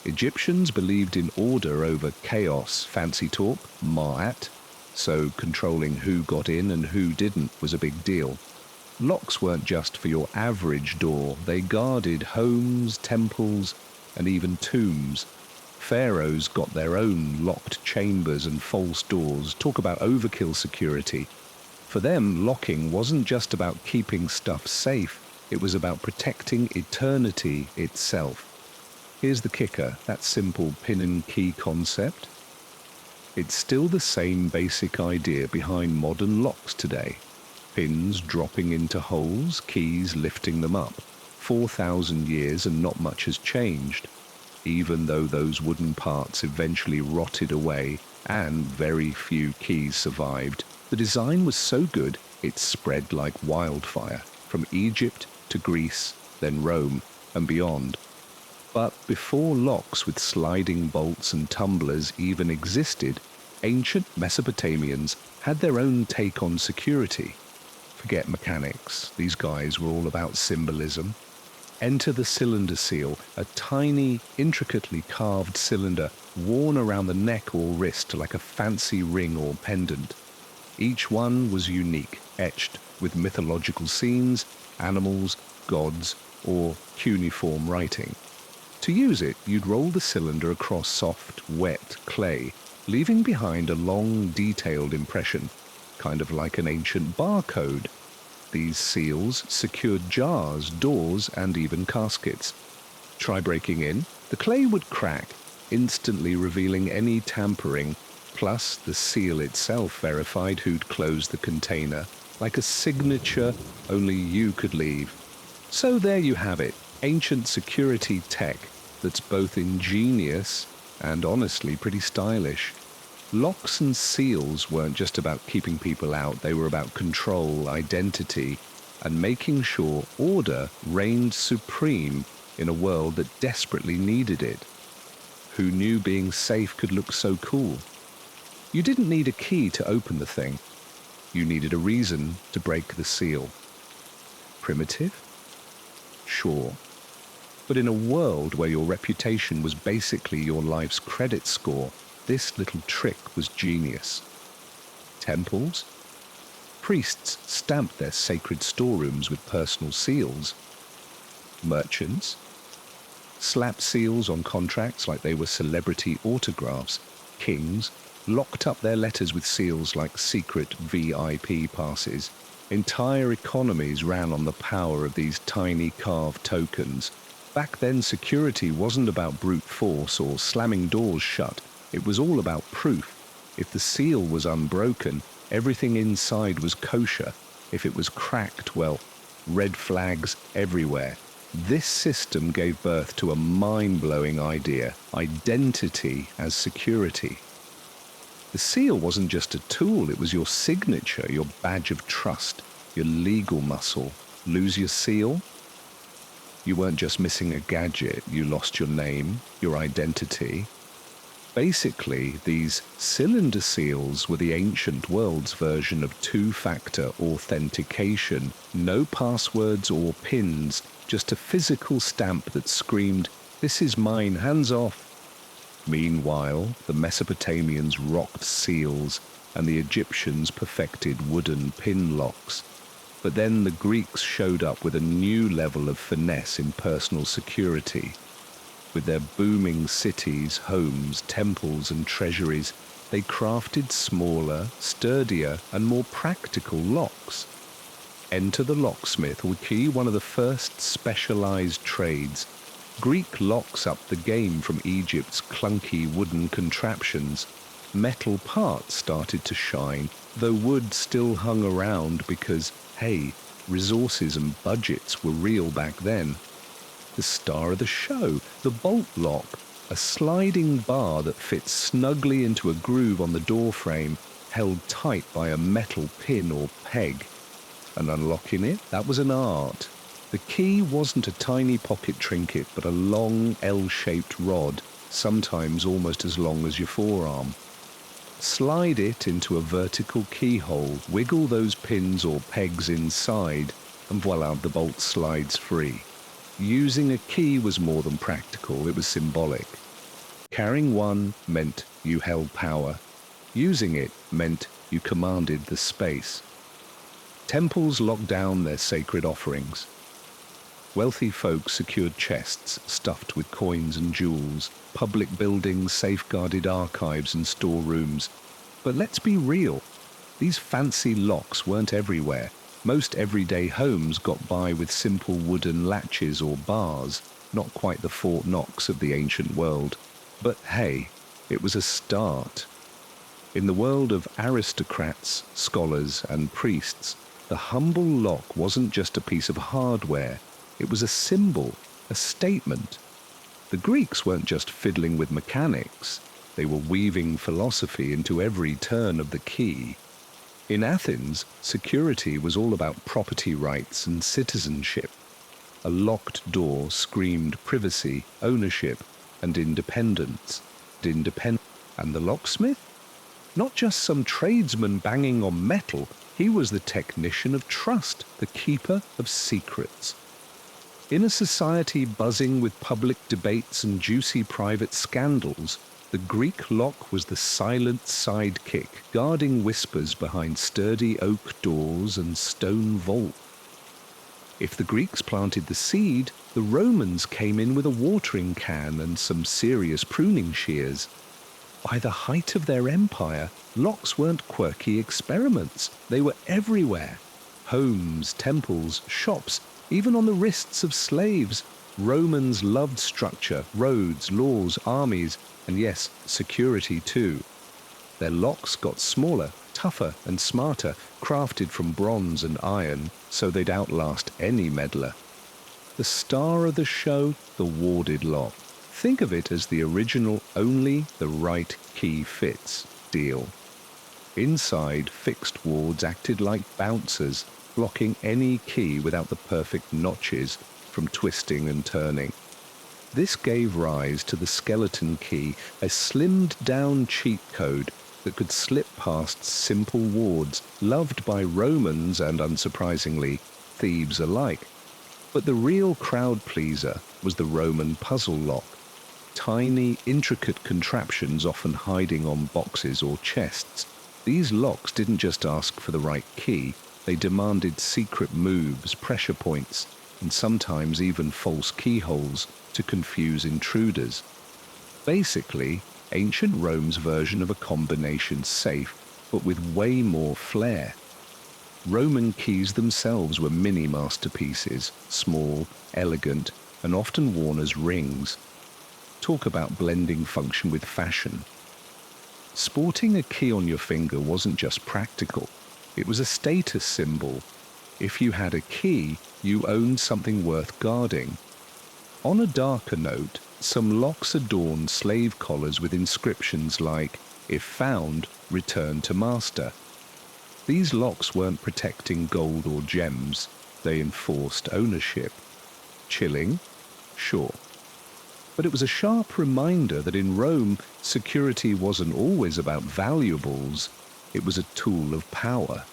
Egyptians believed in order over chaos, fancy talk, ma'at, so controlling who got in and who didn't was a big deal. Locks weren't just for your average door, they guarded homes, temples, and even tombs. Pharaohs got their own locked chambers and false doors. Talk about overkill security. For them, locking wasn't just about keeping stuff safe, it was about protecting eternity itself. Here's the kicker, that simple pin and key concept. It's still the same basic idea behind modern locks today. Pins dropping into holes, keys lifting them up. 4,000 years and not much has changed. Even though those wooden parts eventually rotted away and very few keys survived, the design was so good it spread like wildfire, from Egypt to Greece, then Rome, and beyond. But before locks with sliding bolts and tumblers even existed, ancient Mesopotamians had their own take on security. Forget mechanics, these guys were all about symbolism. Enter the cylinder seal, a tiny, intricately carved cylinder worn around the neck or wrist like a fancy ring or pendant. Each one was unique, etched with mythological scenes, animals, gods, or cuneiform writing. To use it, you'd roll the cylinder across soft, wet clay, leaving behind a long, detailed impression, kind of like an ancient barcode. These seals secured jars, doors, and even caskets. Try breaking in, the clay would crack, instantly revealing any tampering, plus the seal itself verified who'd closed the container, like a signature only you could leave. So there you have it, ancient security tech that's both ingenious and honestly pretty stylish. Locks and seals weren't just about keeping people out, they were about control, identity, and making sure order reigned supreme in a world that desperately needed it. Who knew being safe could look so cool? You didn't need a key to open the thing. You needed a reason to break the seal. Primitive? Sure. But in a world where your reputation was basically your life's credit score, this little trick was genius. Temples? Priests stamped their sacred storerooms with personal seals. Merchants? Slapped seals on contracts like they were celebrity autographs. Kings locked up their letters with seals like secret VIP passes. Entire economies ran on the power of these tiny carved tokens. Back then, security wasn't about brute force or slamming doors shut. It was all about proof. If the seal was unbroken, everything inside was kosher. If it was cracked, well, red flags everywhere. This system gave birth to a mind-blowing idea: identity as security. The seal wasn't just a tool, it was your signature, your badge of trust, your legal muscle. Lose your seal? You weren't just missing a gadget, you lost your name, your identity. Basically, these cylinder seals were the ancient world's version of two-factor authentication. No passwords or pins, just a physical stamp that screamed, "This is mine, hands off." Meanwhile, the Mesopotamians rocked seals and the Egyptians perfected wooden pin locks. But then the Greeks showed up with a new level of finesse in personal security. With their booming cities, homes, temples, and treasuries, they crafted smaller, sturdier, and more practical locks. Enter the locksmith or key, one of the first specialized trades. Greek locks upped the game from Egypt's clunky wooden contraptions. Metal parts started to shine, though wood still hung around because, hey, resources and budgets were real back then. The star of the show, the bolt lock, a sliding bar that fits snugly into a groove on the door frame, held tight by a metal pin or peg. And unlocking it, that was an art. The key wasn't a tiny pocket trinket, but a long L-shaped rod, sometimes almost as long as your forearm. Slide it into a vertical keyhole, wiggle those pins or pegs inside, and voila, the bolt slides free. Using a key was more than practical, it was symbolic. Carrying one meant you held power. Using it meant you commanded the space. Temples locked down their sacred offerings. Wealthy folk secured chests stuffed with coins and jewels. Public buildings safeguarded archives and storerooms. But let's be real, these fancy locks weren't everywhere. Most everyday homes got by with simple wooden latches or bars, not quite the Fort Knox of the ancient world. But hey, it was a start. In the world of aristocrats, scholars, and priests, the humble lock wasn't just a piece of hardware. It was a symbol, a statement. The Greeks weren't just fiddling with mechanics. They were weaving philosophy into every turn of the key. In Athens, security was all about property rights and citizenship. A locked door screamed privacy, ownership, and independence. And the locksmith? Not just some tradesman banging on metal, he was the technician of trust, the keeper of secrets. In a society buzzing with public debates and juicy private scandals, the Greek lock was the silent sidekick, guarding whispers behind sturdy oak doors and stone vaults. If the Greeks planted the seed, the Romans came in with a watering can and some serious pruning shears. By the height of their empire, locks weren't quirky experiments. They were everywhere. Homes, temples, shops, even on the wrists of slaves. Romans loved structure, roads, laws, armies, and yes, security too. Their locks got smaller, tougher, and smarter, crafted from bronze and iron, so they'd outlast any meddler. The star of the show, the warded lock. Think of it as the original only the right key fits deal. Inside, fixed wards acted like bouncers, blocking any key without the perfect notches from twisting and turning. This gave rise to the skeleton key, a slimmed-down cheat code that could slip past simple wards, loved by Romans and, unsurprisingly, thieves alike. But the real crowd pleaser was the Roman puzzle lock. Tiny, intricate contraptions often hiding on boxes or chests. These locks didn't just ask for the right key, they demanded secret moves, pressure points, and sometimes even false keyholes to confuse intruders. Basically, ancient Rome's version of a combination safe, but with way more flair. Roman keys themselves were mini masterpieces, small, elegant, and often worn as rings. Talk about blending function with fashion. Sporting a key on your finger wasn't just practical, it was a status symbol. If you had a key, you owned something worth guarding. On a darker note, some locks adorned slave collars with inscriptions like, "If found, return to master." These locks weren't protecting gold or gems, they enforced ownership. Chilling? Sure. But it was a sharp reminder that in Rome, security wasn't always about valuables, it was a tool of power.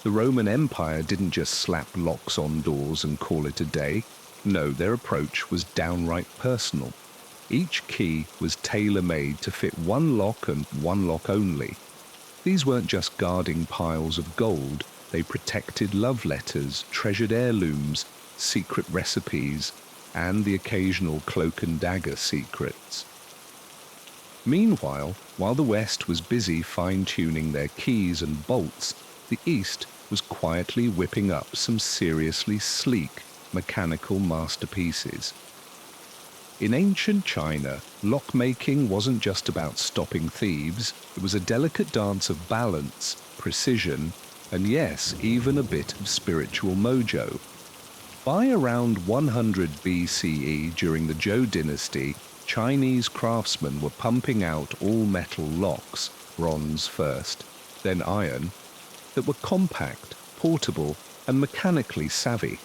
The Roman Empire didn't just slap locks on doors and call it a day. No, their approach was downright personal. Each key was tailor-made to fit one lock and one lock only. These weren't just guarding piles of gold, they protected love letters, treasured heirlooms, secret recipes, and the occasional cloak and dagger secrets. Meanwhile, while the West was busy fine-tuning their keys and bolts, the East was quietly whipping up some seriously sleek, mechanical masterpieces. In ancient China, lockmaking wasn't just about stopping thieves, it was a delicate dance of balance, precision, and yes, even a bit of spiritual mojo. By around 100 BCE, during the Zhou dynasty, Chinese craftsmen were pumping out all-metal locks, bronze first, then iron, that were compact, portable, and mechanically savvy.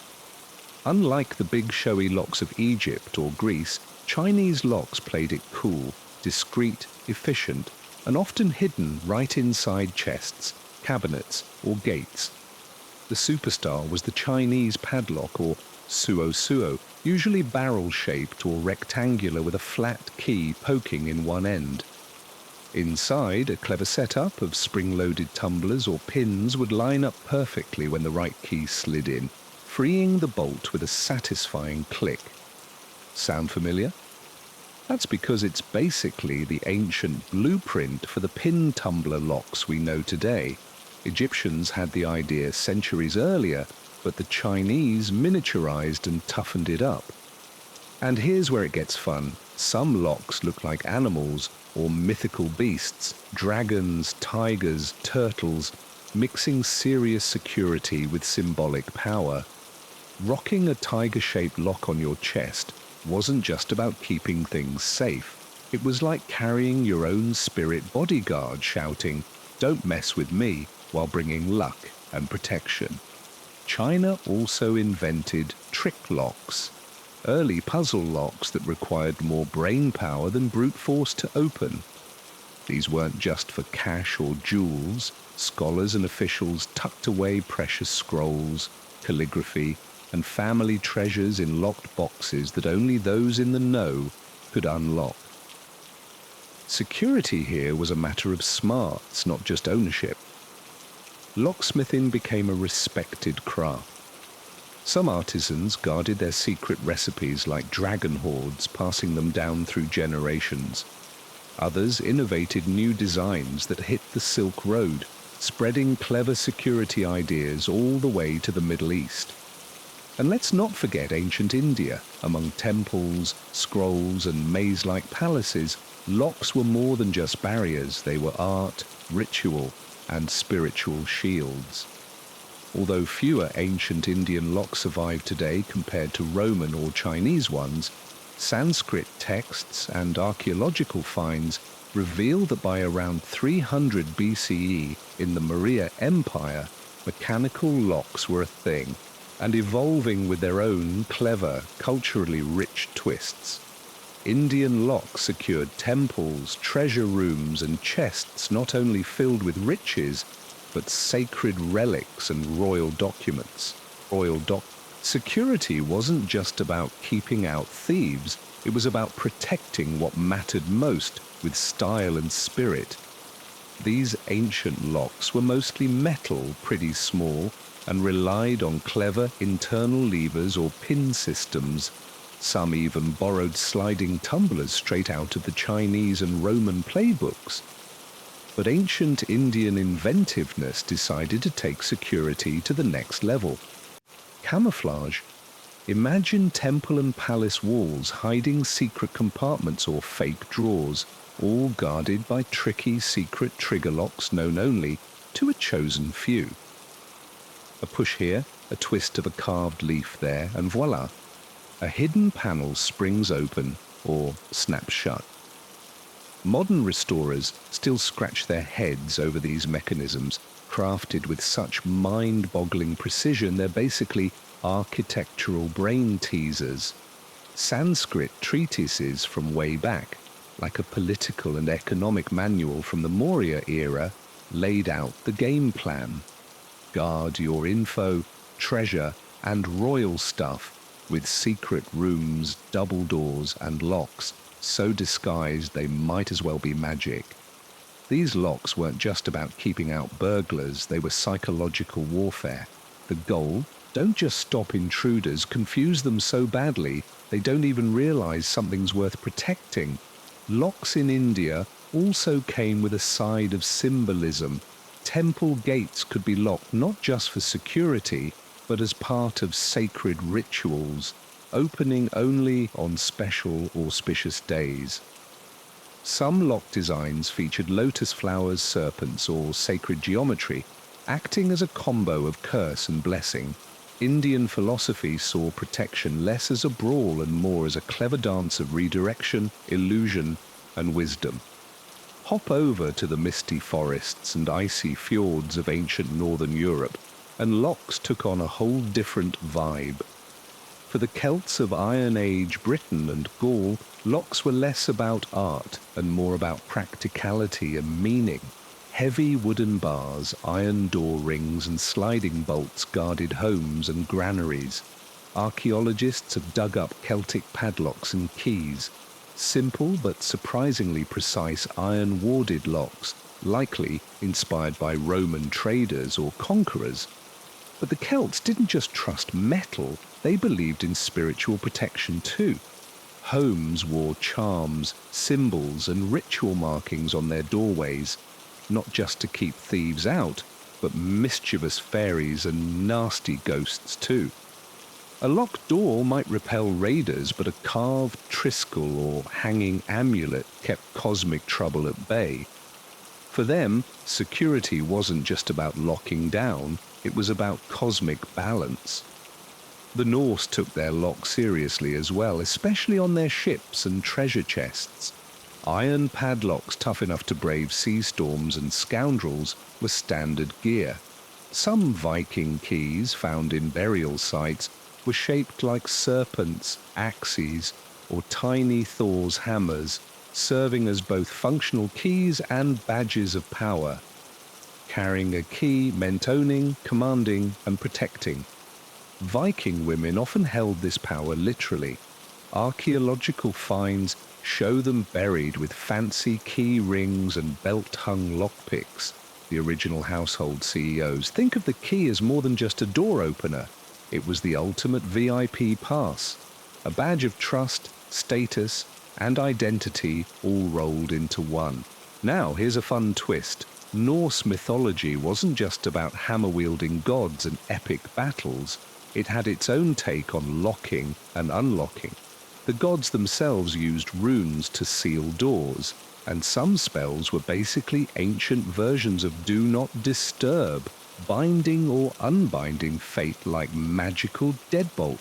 Unlike the big showy locks of Egypt or Greece, Chinese locks played it cool, discreet, efficient, and often hidden right inside chests, cabinets, or gates. The superstar was the Chinese padlock, or suo, usually barrel-shaped or rectangular with a flat key poking in one end. Inside, a clever setup of spring-loaded tumblers or pins would line up perfectly when the right key slid in, freeing the bolt with a satisfying click. Sound familiar? That's because it's basically the ancient blueprint for the pin tumbler locks we know today. Egyptians had the idea centuries earlier, but the Chinese miniaturized and toughened it up. And here's where it gets fun. Some locks look like animals or mythical beasts, dragons, tigers, turtles, mixing serious security with symbolic power. Rocking a tiger-shaped lock on your chest wasn't just about keeping things safe. It was like carrying your own spirit bodyguard shouting, "Don't mess with me," while bringing luck and protection. China also invented trick locks, early puzzle locks that required more brain power than brute force to open. These weren't just for cash or jewels. Scholars and officials tucked away precious scrolls, calligraphy, and family treasures in locked boxes that only those in the know could unlock. Security here was a matter of smarts, not just ownership. Locksmithing became a respected craft. Some artisans guarded their secret recipes like dragon hoards, passing them down through generations. Others innovated new designs that hit the Silk Road, spreading clever security ideas all the way to the Middle East. And let's not forget ancient India. Among temples, scrolls, and maze-like palaces, locks were more than just barriers. They were art, ritual, and spiritual shields. Although fewer ancient Indian locks survive today compared to Roman or Chinese ones, Sanskrit texts and archaeological finds reveal that by around 300 BCE in the Maurya Empire, mechanical locks were a thing, and evolving with their own clever, culturally rich twists. Indian locks secured temples, treasure rooms, and chests not only filled with riches, but sacred relics and royal documents. Security wasn't just about keeping out thieves, it was about protecting what mattered most with style and spirit. These ancient locks were mostly metal, pretty small, and relied on clever internal levers or pin systems. Some even borrowed sliding tumblers straight out of the Chinese and Roman playbooks. But ancient Indian inventiveness decided to take security to the next level. Camouflage. Imagine temple and palace walls hiding secret compartments or fake drawers, all guarded by tricky secret trigger locks known only to a chosen few. A push here, a twist of a carved leaf there, and voila! A hidden panel springs open or snaps shut. Modern restorers still scratch their heads over these mechanisms, crafted with such mind-boggling precision they're basically architectural brain teasers. Sanskrit treatises from way back, like a political and economic manual from the Maurya era, laid out the game plan. Guard your info, treasure, and royal stuff with secret rooms, double doors, and locks, so disguised they might as well be magic. These locks weren't just about keeping out burglars, they were psychological warfare. The goal? Don't just stop intruders, confuse them so badly they don't even realize something's worth protecting. Locks in India also came with a side of symbolism. Temple gates could be locked not just for security, but as part of sacred rituals, opening only on special auspicious days. Some lock designs featured lotus flowers, serpents, or sacred geometry, acting as a combo of curse and blessing. Indian philosophy saw protection less as a brawl and more as a clever dance of redirection, illusion, and wisdom. Hop over to the misty forests and icy fjords of ancient northern Europe, and locks took on a whole different vibe. For the Celts of Iron Age Britain and Gaul, locks were less about art and more about practicality and meaning. Heavy wooden bars, iron door rings, and sliding bolts guarded homes and granaries. Archaeologists have dug up Celtic padlocks and keys. Simple but surprisingly precise iron-warded locks, likely inspired by Roman traders or conquerors. But the Celts didn't just trust metal, they believed in spiritual protection too. Homes wore charms, symbols, and ritual markings on their doorways, not just to keep thieves out, but mischievous fairies and nasty ghosts too. A locked door might repel raiders, but a carved triskel or hanging amulet kept cosmic trouble at bay. For them, security wasn't just about locking down, it was about cosmic balance. The Norse took their lock seriously as well, especially on their ships and treasure chests. Iron padlocks tough enough to brave sea storms and scoundrels were standard gear. Some Viking keys found in burial sites were shaped like serpents, axes, or tiny Thor's hammers, serving as both functional keys and badges of power. Carrying a key meant owning, commanding, and protecting. Viking women often held this power literally. Archaeological finds show them buried with fancy key rings and belt-hung lockpicks. The original household CEOs think of the key as more than just a door opener. It was the ultimate VIP pass, a badge of trust, status, and identity all rolled into one. Now, here's a fun twist. Norse mythology wasn't just about hammer-wielding gods and epic battles. It had its own take on locking and unlocking. The gods themselves used runes to seal doors, and some spells were basically ancient versions of Do Not Disturb, binding or unbinding fate like magical deadbolt.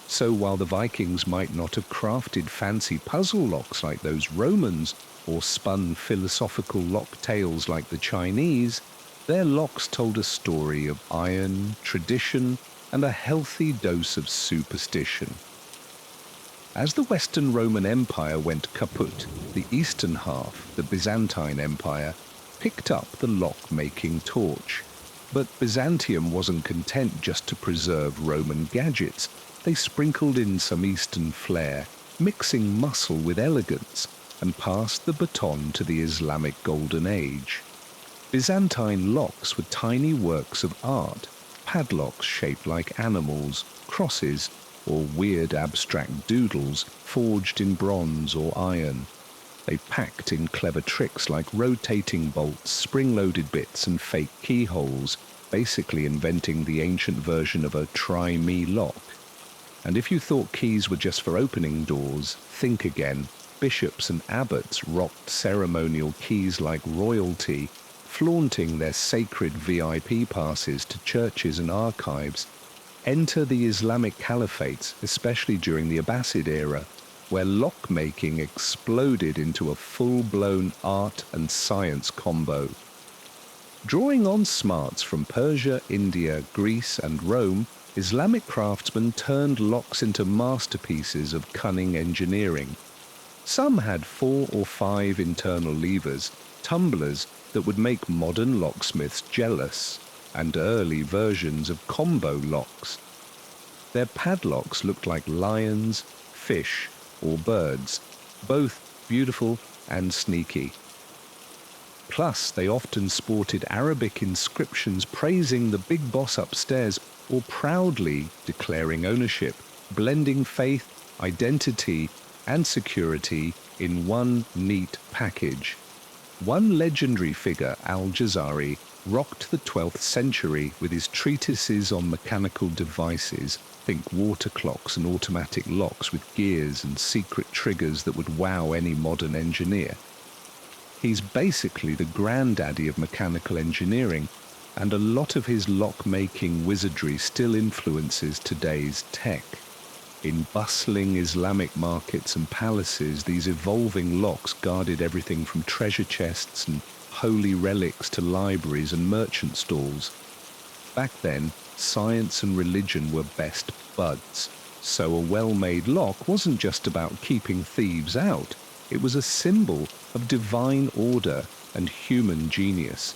So while the Vikings might not have crafted fancy puzzle locks like those Romans, or spun philosophical lock tales like the Chinese, their locks told a story of iron, tradition, and a healthy dose of superstition. As the Western Roman Empire went kaput, the eastern half, the Byzantine Empire, picked up the lock-making torch. But Byzantium wasn't content just to preserve Roman gadgets. They sprinkled in some Eastern flair, mixing muscle with elegance, and passed the baton to the Islamic Golden Age. Byzantine locks were tiny works of art, padlocks shaped like animals, crosses, or weird abstract doodles forged in bronze or iron. They packed in clever tricks like rotating bolts, spring-loaded bits, and fake keyholes, basically inventing the ancient version of a try-me lock. And if you thought keys were just for opening doors, think again. Bishops and abbots rocked ceremonial keys like royalty, flaunting their sacred VIP passes to churches and archives. Enter the Islamic caliphates, especially during the Abbasid era, where lock-making exploded into a full-blown art and science combo. Drawing on smarts from Persia, India, Greece, and Rome, Islamic craftsmen turned locks into masterpieces of cunning engineering. Some had 4 or 5 internal levers, tumblers that would make modern locksmiths jealous, and early versions of combo locks. Their padlocks looked like lions, fish, or birds, both beautiful and sneaky. Plus, they often sported Arabic inscriptions praising the big boss upstairs or proudly declaring ownership, blending faith, identity, and security in one neat package. One legendary figure, Al-Jazari, rocked the 12th century with his treatises on mechanical devices, think water clocks and automatic locks with gears and secret triggers that would wow any modern engineer. He's basically the granddaddy of mechanical engineering, and a lot of his lock-making wizardry still influences today's tech. In bustling Islamic markets and palaces, these evolving locks guarded everything from treasure chests and holy relics to libraries and merchant stalls. Back then, science and religion were best buds, so a well-made lock wasn't just about keeping thieves out. It was a symbol of divine order and human genius.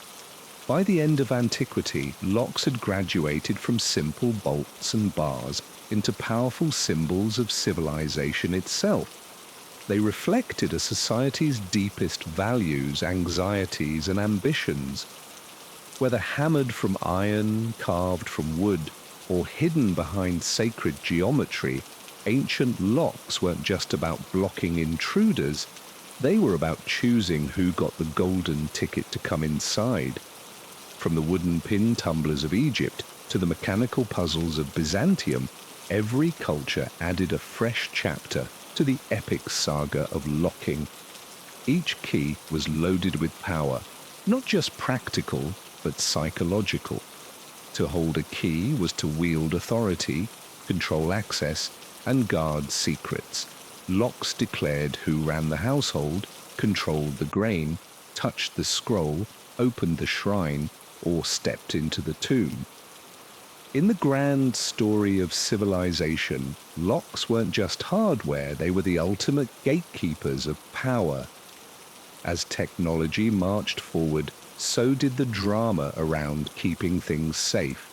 By the end of antiquity, locks had graduated from simple bolts and bars into powerful symbols of civilization itself. They reflected a society's deepest values, anxieties, and ambitions. Whether hammered from iron, carved from wood, or hidden behind sacred geometry, ancient locks weren't just about blocking intruders, they were about choosing who got the golden ticket to come inside. From the wooden pin tumblers of Egypt to the mechanical puzzles of Byzantium, every culture added a fresh chapter to the epic saga of locking. Each key was loaded with power, not just practical, but psychological. To hold a key was to wield authority, control access, and guard secrets. Locks declared who ran the household, controlled the grain, touched the scroll, opened the shrine, or stepped into the tomb. In the grand story of civilization, locks weren't just hardware, they were the ultimate gatekeepers of power. As technology marched forward, so did the drama around keeping things safe.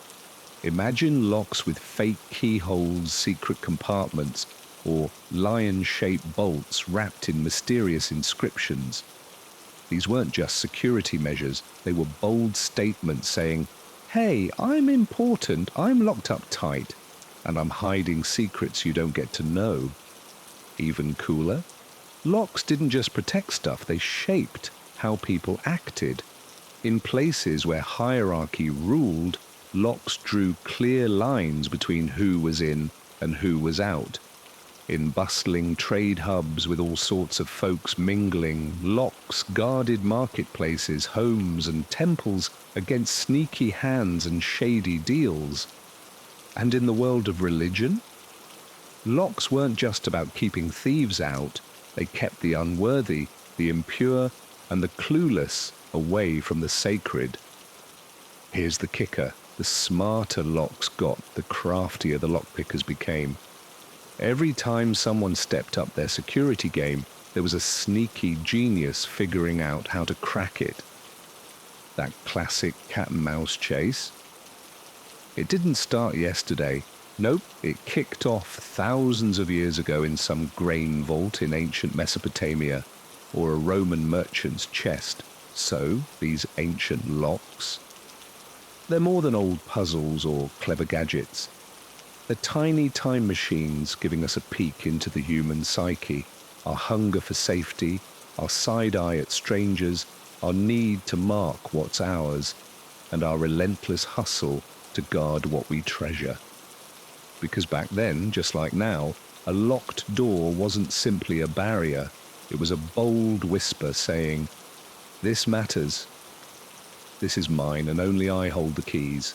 Imagine locks with fake keyholes, secret compartments, or lion-shaped bolts wrapped in mysterious inscriptions. These weren't just security measures, they were bold statements saying, "Hey, I'm important, I'm locked up tight, and I'm hiding secrets you don't get to know." Even cooler, locks didn't just protect stuff, they shaped how people acted. In places where hierarchy ruled, locks drew clear lines between who was in and who was out. In bustling trade hubs with all sorts of folks mingling, locks guarded marketplaces, homes, and temples against sneaky hands and shady deals. And in the world of religion, locks weren't just about keeping thieves out, they kept the unworthy, the impure, and the clueless away from the sacred. Here's the kicker: the smarter locks got, the craftier the lockpickers became. Every time someone stepped up their security game, there was a sneaky genius figuring out how to crack it. That classic cat and mouse chase? It didn't start yesterday. Nope, it kicked off thousands of years ago in some grain vault in ancient Mesopotamia, or a Roman merchant's chest. So, these ancient locks? They're more than old puzzles or clever gadgets. They're tiny time machines giving us a peek into the human psyche, our hunger for safety, our side eye at strangers, our need to mark what's ours, and our relentless hustle to guard what we treasure. Because back then, just like now, a locked door wasn't simply a barrier, it was a bold whisper saying, "This matters. This is mine, and only I hold the keys."